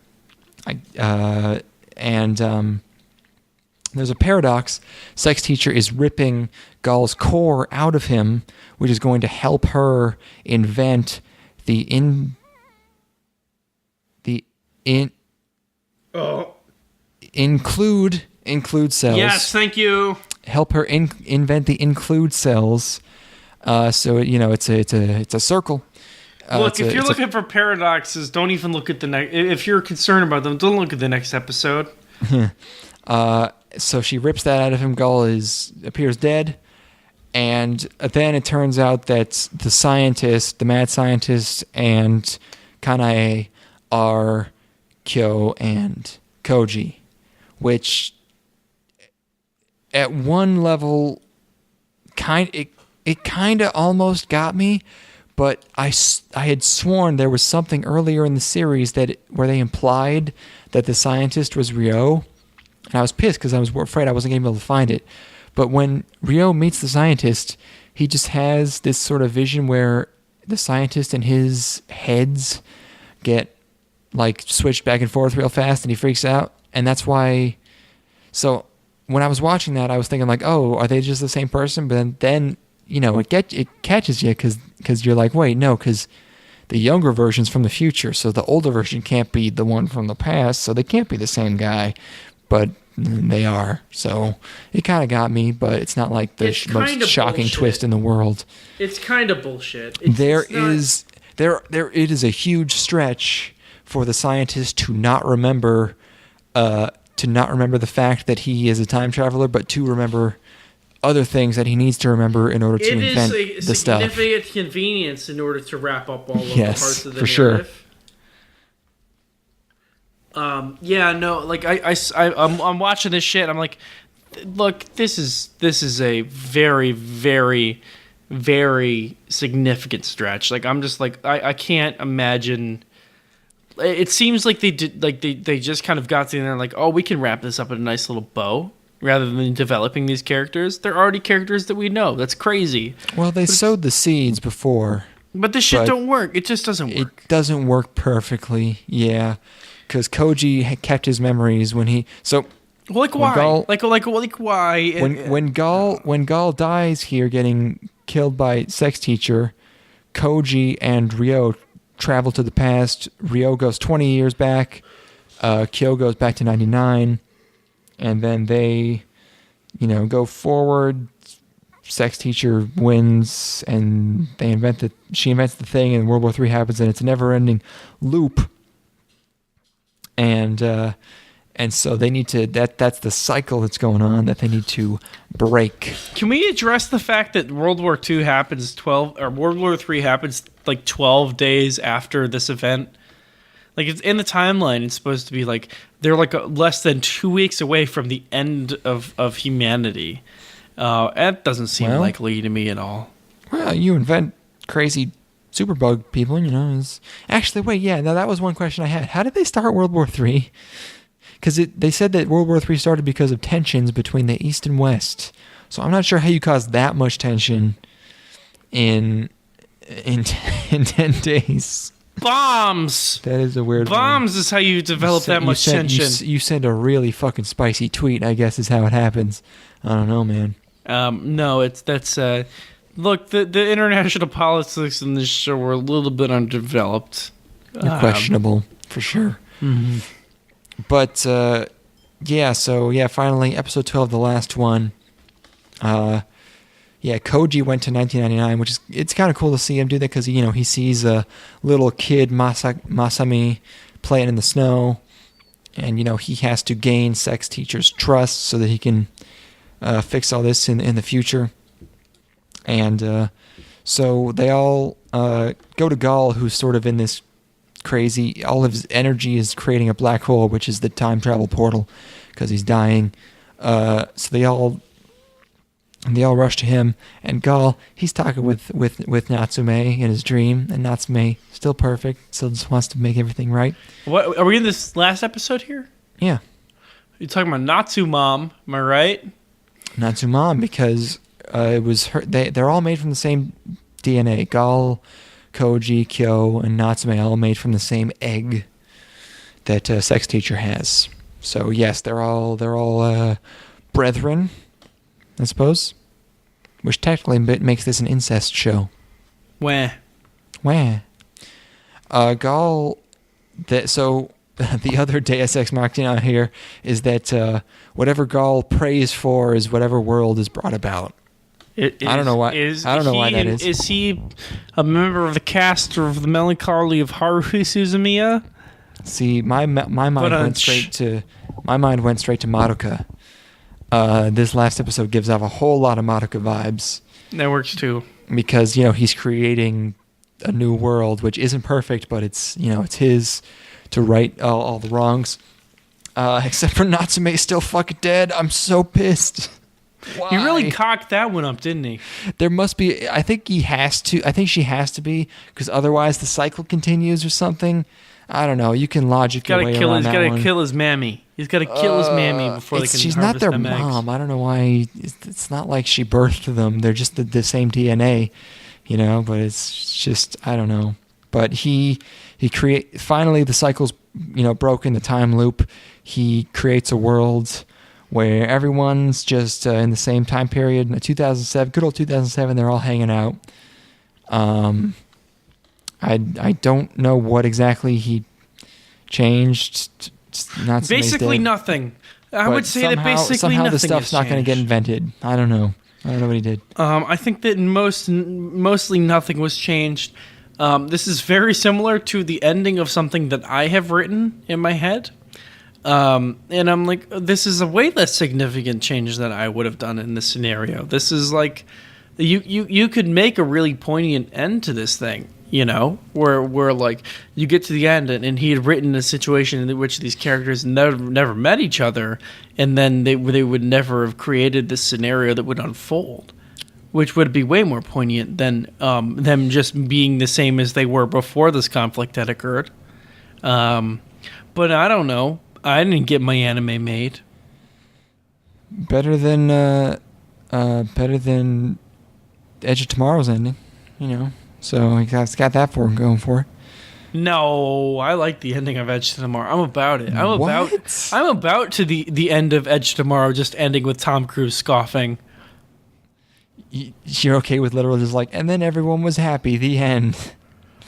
D: And there's a paradox. Sex Teacher is ripping Gall's core out of him, which is going to help her invent include cells.
C: Yes, thank you.
D: Help her invent the include cells. So it's a circle.
C: Look, if you're looking for paradoxes, don't even look at the next. If you're concerned about them, don't look at the next episode.
D: So she rips that out of him. Gawl appears dead, and then it turns out that the mad scientist, and Kanae are Kyo and Koji, which at one level, it kind of almost got me, but I had sworn there was something earlier in the series where they implied that the scientist was Ryo. And I was pissed because I was afraid I wasn't going to be able to find it. But when Ryo meets the scientist, he just has this sort of vision where the scientist and his heads get like switched back and forth real fast, and he freaks out. And that's why. So when I was watching that, I was thinking like, oh, are they just the same person? But then it catches you because you're like, wait, no, because the younger version's from the future, so the older version can't be the one from the past, so they can't be the same guy. But they are, so it kind of got me, but it's not like the most shocking twist in the world.
C: It's kind of bullshit.
D: It is a huge stretch for the scientist to not remember the fact that he is a time traveler, but to remember other things that he needs to remember in order to invent the stuff.
C: It is a significant convenience in order to wrap up all of the parts of the narrative.
D: Sure.
C: I'm watching this shit. I'm like, look, this is a very, very, very significant stretch. Like, I'm just like, I can't imagine. It seems like they did, like they just kind of got to there and like, oh, we can wrap this up in a nice little bow rather than developing these characters. They're already characters that we know. That's crazy.
D: Well, they sowed the seeds before.
C: But this shit don't work. It just doesn't work.
D: It doesn't work perfectly. Yeah. Because Koji had kept his memories when he
C: like why why
D: when Gawl dies here getting killed by Sex Teacher, Koji and Ryo travel to the past. Ryo goes 20 years back, Kyo goes back to 99, and then they go forward. Sex Teacher wins, and she invents the thing, and World War III happens, and it's a never-ending loop. And so they need to that's the cycle that's going on that they need to break.
C: Can we address the fact that World War II happens World War III happens like 12 days after this event? Like, it's in the timeline, it's supposed to be like they're like less than 2 weeks away from the end of humanity. That doesn't seem likely to me at all.
D: Well, you invent crazy superbug people, Actually, wait, yeah, now that was one question I had. How did they start World War III? Because they said that World War III started because of tensions between the East and West. So I'm not sure how you caused that much tension in 10 days.
C: Bombs!
D: That is a weird
C: Bombs
D: one.
C: Is how you develop that much tension.
D: You send a really fucking spicy tweet, I guess is how it happens. I don't know, man.
C: No, look, the international politics in this show were a little bit undeveloped.
D: They're questionable, for sure.
C: Mm-hmm.
D: But, finally, episode 12, the last one. Koji went to 1999, it's kind of cool to see him do that because, he sees a little kid, Masami, playing in the snow. And, he has to gain Sex Teacher's trust so that he can fix all this in the future. And so they all go to Gawl, who's sort of in this crazy, all of his energy is creating a black hole, which is the time travel portal, because he's dying. So they all And they all rush to him, and Gawl, he's talking with Natsume in his dream, and Natsume, still perfect, still just wants to make everything right.
C: What are we in this last episode here?
D: Yeah.
C: You're talking about Natsu Mom, am I right?
D: Natsu Mom, because it was her. They're all made from the same DNA. Gawl, Koji, Kyo, and Natsume all made from the same egg that Sex Teacher has. So yes, they're all brethren, I suppose, which technically makes this an incest show.
C: Wah.
D: Gawl, so the other Deus Ex Machina here is that whatever Gawl prays for is whatever world is brought about. I don't know why. I don't know why that is.
C: Is he a member of the cast of The Melancholy of Haruhi Suzumiya?
D: See, my mind went straight to Madoka. This last episode gives off a whole lot of Madoka vibes.
C: That works too.
D: Because, he's creating a new world, which isn't perfect, but it's his to right all the wrongs. Except for Natsume still fucking dead. I'm so pissed. Why?
C: He really cocked that one up, didn't he?
D: There must be. I think he has to. I think she has to be, because otherwise the cycle continues or something. I don't know. You can logic your way around that one.
C: He's got to kill his mammy. He's got to kill his mammy before they can
D: She's
C: harvest
D: not their
C: them
D: mom.
C: eggs.
D: I don't know why. It's not like she birthed them. They're just the same DNA, But it's just, I don't know. But he finally the cycle's broken, the time loop. He creates a world where everyone's just in the same time period. In 2007, good old 2007, they're all hanging out. I don't know what exactly he changed.
C: Basically nothing. I would say that basically
D: somehow
C: nothing
D: the stuff's not going to get invented. I don't know what he did.
C: I think that mostly nothing was changed. This is very similar to the ending of something that I have written in my head. And I'm like, this is a way less significant change than I would have done in this scenario. This is like, you could make a really poignant end to this thing, where like you get to the end and he had written a situation in which these characters never met each other, and then they would never have created this scenario that would unfold, which would be way more poignant than them just being the same as they were before this conflict had occurred. But I don't know. I didn't get my anime made.
D: Better than Edge of Tomorrow's ending, So it's got that going for it.
C: No, I like the ending of Edge to Tomorrow. I'm about it.
D: What?
C: I'm about to the end of Edge Tomorrow just ending with Tom Cruise scoffing.
D: You're okay with literal just like, and then everyone was happy. The end.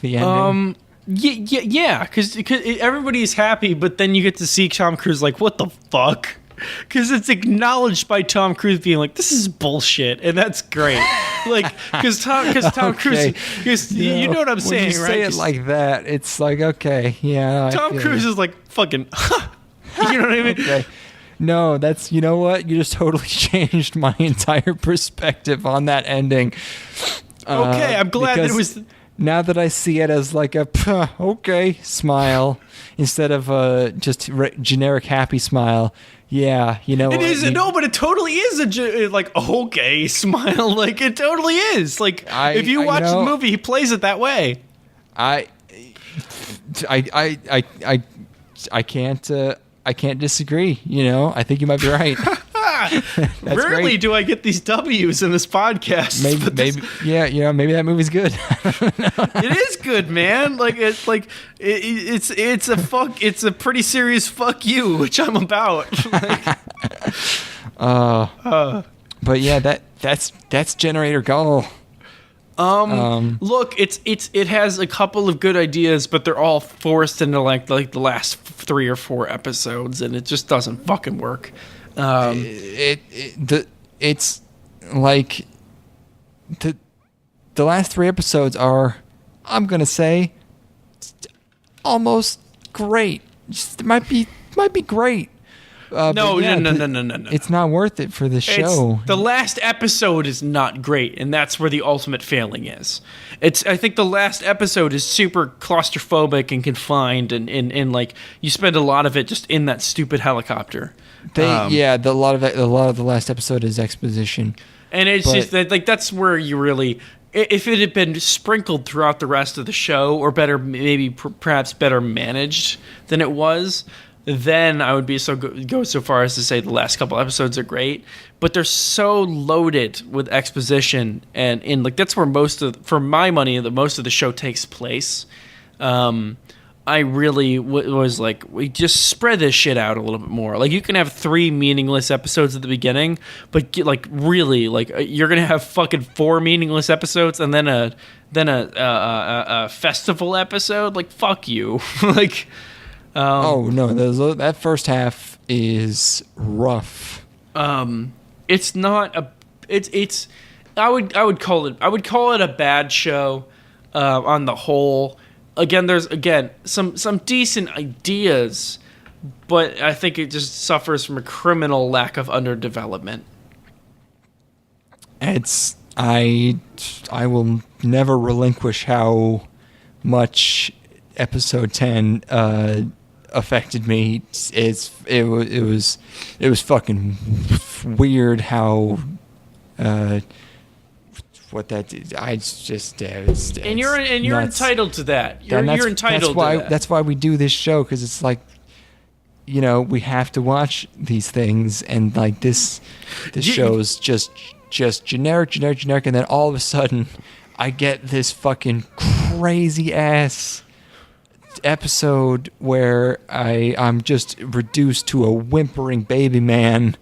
D: The ending.
C: Yeah, because everybody's happy, but then you get to see Tom Cruise like, what the fuck? Because it's acknowledged by Tom Cruise being like, this is bullshit, and that's great. Like, because Tom
D: Okay.
C: Cruise, because you know what I'm saying,
D: when you
C: right?
D: say it like that, it's like, okay, yeah.
C: Tom Cruise is like, fucking, you know what I mean?
D: Okay. No, you know what? You just totally changed my entire perspective on that ending.
C: Okay, I'm glad that it was.
D: Now that I see it as like a okay smile instead of just generic happy smile, yeah,
C: It is but it totally is like okay smile, like it totally is. Like if you watch the movie, he plays it that way.
D: I can't disagree. I think you might be right.
C: Rarely
D: great.
C: do I get these W's in this podcast.
D: Maybe that movie's good.
C: It is good, man. Like it's a pretty serious fuck you, which I'm about.
D: But yeah, that's Generator Gawl.
C: Look, it has a couple of good ideas, but they're all forced into like the last 3 or 4 episodes, and it just doesn't fucking work.
D: It's like the last 3 episodes are, I'm gonna say, almost great. It might be great.
C: No.
D: It's not worth it for the show.
C: The last episode is not great, and that's where the ultimate failing is. I think the last episode is super claustrophobic and confined, and like you spend a lot of it just in that stupid helicopter.
D: A lot of the last episode is exposition,
C: and it's just that like that's where you really, if it had been sprinkled throughout the rest of the show, or better, maybe perhaps better managed than it was, then I would be go so far as to say the last couple episodes are great. But they're so loaded with exposition, and like that's where for my money, most of the show takes place. I really was like, we just spread this shit out a little bit more. Like, you can have 3 meaningless episodes at the beginning, but really, you're gonna have fucking 4 meaningless episodes and then a festival episode. Like, fuck you. Like,
D: oh no, that first half is rough.
C: It's not a. It's. I would call it a bad show, on the whole. Again, there's some decent ideas, but I think it just suffers from a criminal lack of underdevelopment.
D: I will never relinquish how much episode 10 affected me. It was fucking weird how what that did. And
C: you're entitled to that. You're entitled to that.
D: That's why we do this show, because it's like, we have to watch these things, and like this show's just generic, and then all of a sudden I get this fucking crazy ass episode where I'm just reduced to a whimpering baby man.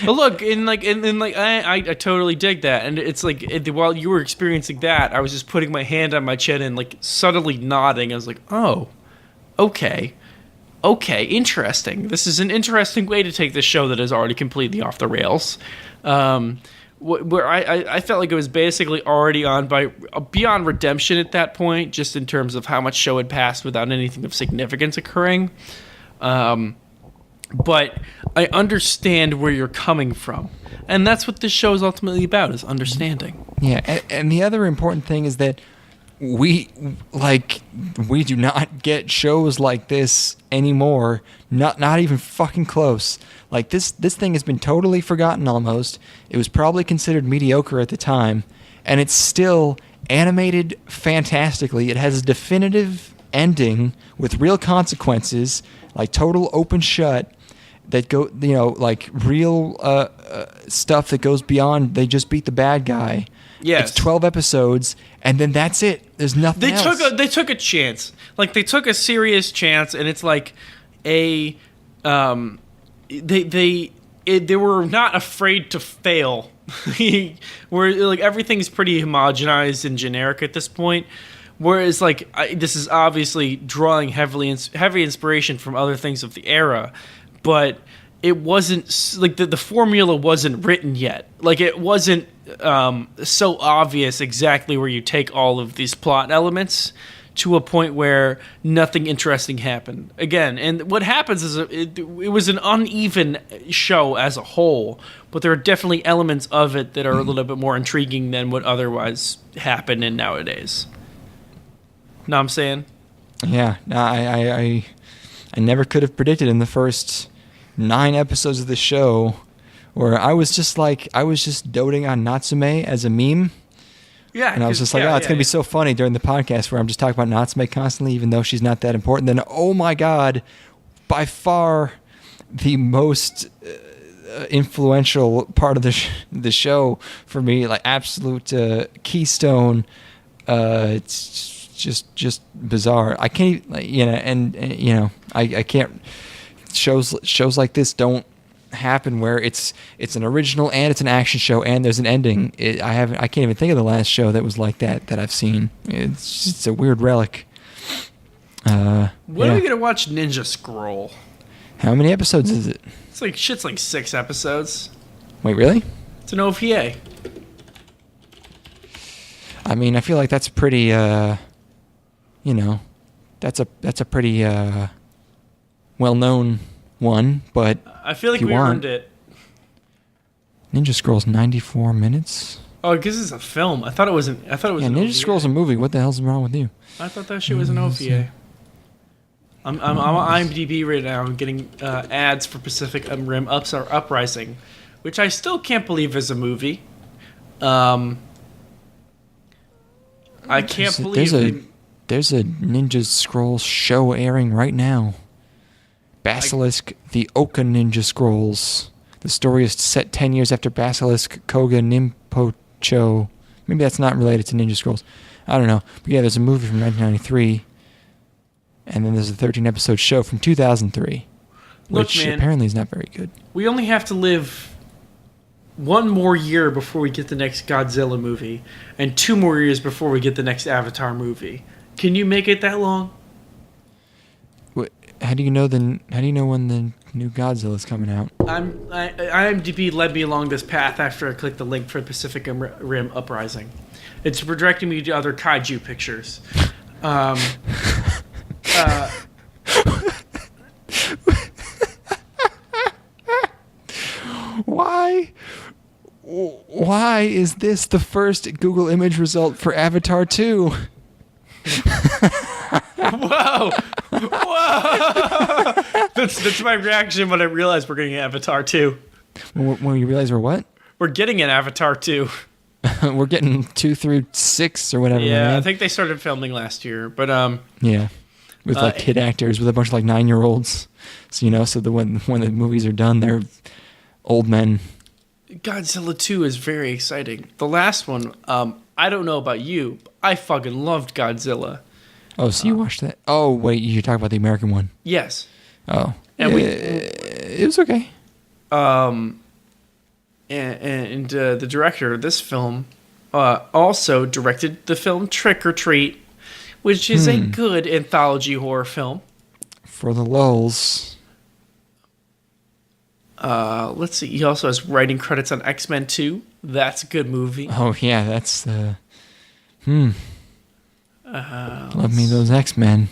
C: But look, I totally dig that, and it's like while you were experiencing that, I was just putting my hand on my chin and like subtly nodding. I was like, oh, okay, interesting. This is an interesting way to take this show that is already completely off the rails. Where I felt like it was basically already beyond redemption at that point, just in terms of how much show had passed without anything of significance occurring. But I understand where you're coming from, and that's what this show is ultimately about: is understanding.
D: Yeah, and the other important thing is that we do not get shows like this anymore. Not even fucking close. Like this thing has been totally forgotten almost. It was probably considered mediocre at the time, and it's still animated fantastically. It has a definitive ending with real consequences, like total open shut, that go, like real stuff that goes beyond they just beat the bad guy.
C: Yes.
D: It's 12 episodes, and then that's it. There's nothing else.
C: They took a chance. Like, they took a serious chance, and it's like they were not afraid to fail. Where like everything's pretty homogenized and generic at this point. Whereas like this is obviously drawing heavy inspiration from other things of the era, but it wasn't like the formula wasn't written yet. Like, it wasn't so obvious exactly where you take all of these plot elements to a point where nothing interesting happened again. And what happens is it was an uneven show as a whole, but there are definitely elements of it that are a little bit more intriguing than what otherwise happen in nowadays. Know what I'm saying?
D: Yeah, I never could have predicted in the first 9 episodes of the show, where I was just doting on Natsume as a meme.
C: Yeah,
D: and I was just like, it's going to be so funny during the podcast where I'm just talking about Natsume constantly, even though she's not that important. Then, oh my God, by far the most influential part of the show for me, like absolute keystone. It's just bizarre. I can't, I can't. Shows like this don't happen where it's an original and it's an action show and there's an ending. I can't even think of the last show that was like that I've seen. It's a weird relic. When
C: are we gonna watch Ninja Scroll?
D: How many episodes is it?
C: It's like 6 episodes.
D: Wait, really?
C: It's an OVA.
D: I mean, I feel like that's pretty. That's a pretty well-known one, but
C: I feel like we earned it.
D: Ninja Scroll's 94 minutes.
C: Oh, because it's a film. I thought it was. Yeah,
D: Ninja Scroll's a movie. What the hell's wrong with you?
C: I thought that shit was an OVA. I'm on IMDb right now. I'm getting ads for Pacific Rim Uprising, which I still can't believe is a movie. I can't believe
D: there's a Ninja Scrolls show airing right now. Basilisk: The Oka Ninja Scrolls. The story is set 10 years after Basilisk Koga Nimpocho. Maybe that's not related to Ninja Scrolls. I don't know. But yeah, there's a movie from 1993. And then there's a 13-episode show from 2003. Which
C: man,
D: apparently is not very good.
C: We only have to live one more year before we get the next Godzilla movie. And 2 more years before we get the next Avatar movie. Can you make it that long?
D: How do you know when the new Godzilla's coming out?
C: IMDb led me along this path after I clicked the link for Pacific Rim Uprising. It's redirecting me to other kaiju pictures.
D: Why is this the first Google image result for Avatar 2?
C: Whoa! That's my reaction when I realized we're getting Avatar 2.
D: When you realize we're what?
C: We're getting an Avatar 2.
D: We're getting 2 through 6 or whatever.
C: Yeah,
D: man.
C: I think they started filming last year, but
D: yeah, with like kid actors with a bunch of like 9-year-olds. So when the movies are done, they're old men.
C: Godzilla 2 is very exciting. The last one, I don't know about you, but I fucking loved Godzilla.
D: Oh, so you watched that? Oh, wait, you're talking about the American one?
C: Yes.
D: Oh,
C: and
D: it was okay.
C: And the director of this film also directed the film Trick or Treat, which is a good anthology horror film.
D: For the lulz.
C: Let's see. He also has writing credits on X-Men 2. That's a good movie.
D: Oh yeah, that's love me those X-Men.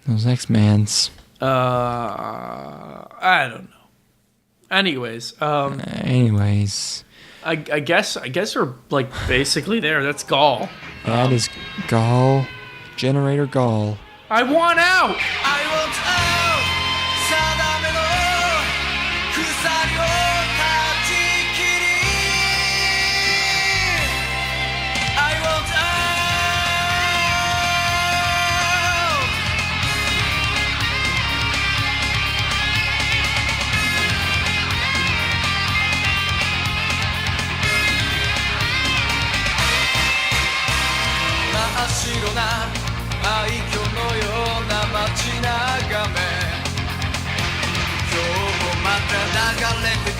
D: Those X-Mans.
C: I don't know. Anyways. I guess we're like basically there. That's Gawl.
D: That is Gawl. Generator Gawl.
C: I want out!
E: I want out! 定めの鎖を断ち切り I want out! 真っ白な廃墟のような街眺め今日もまた流れて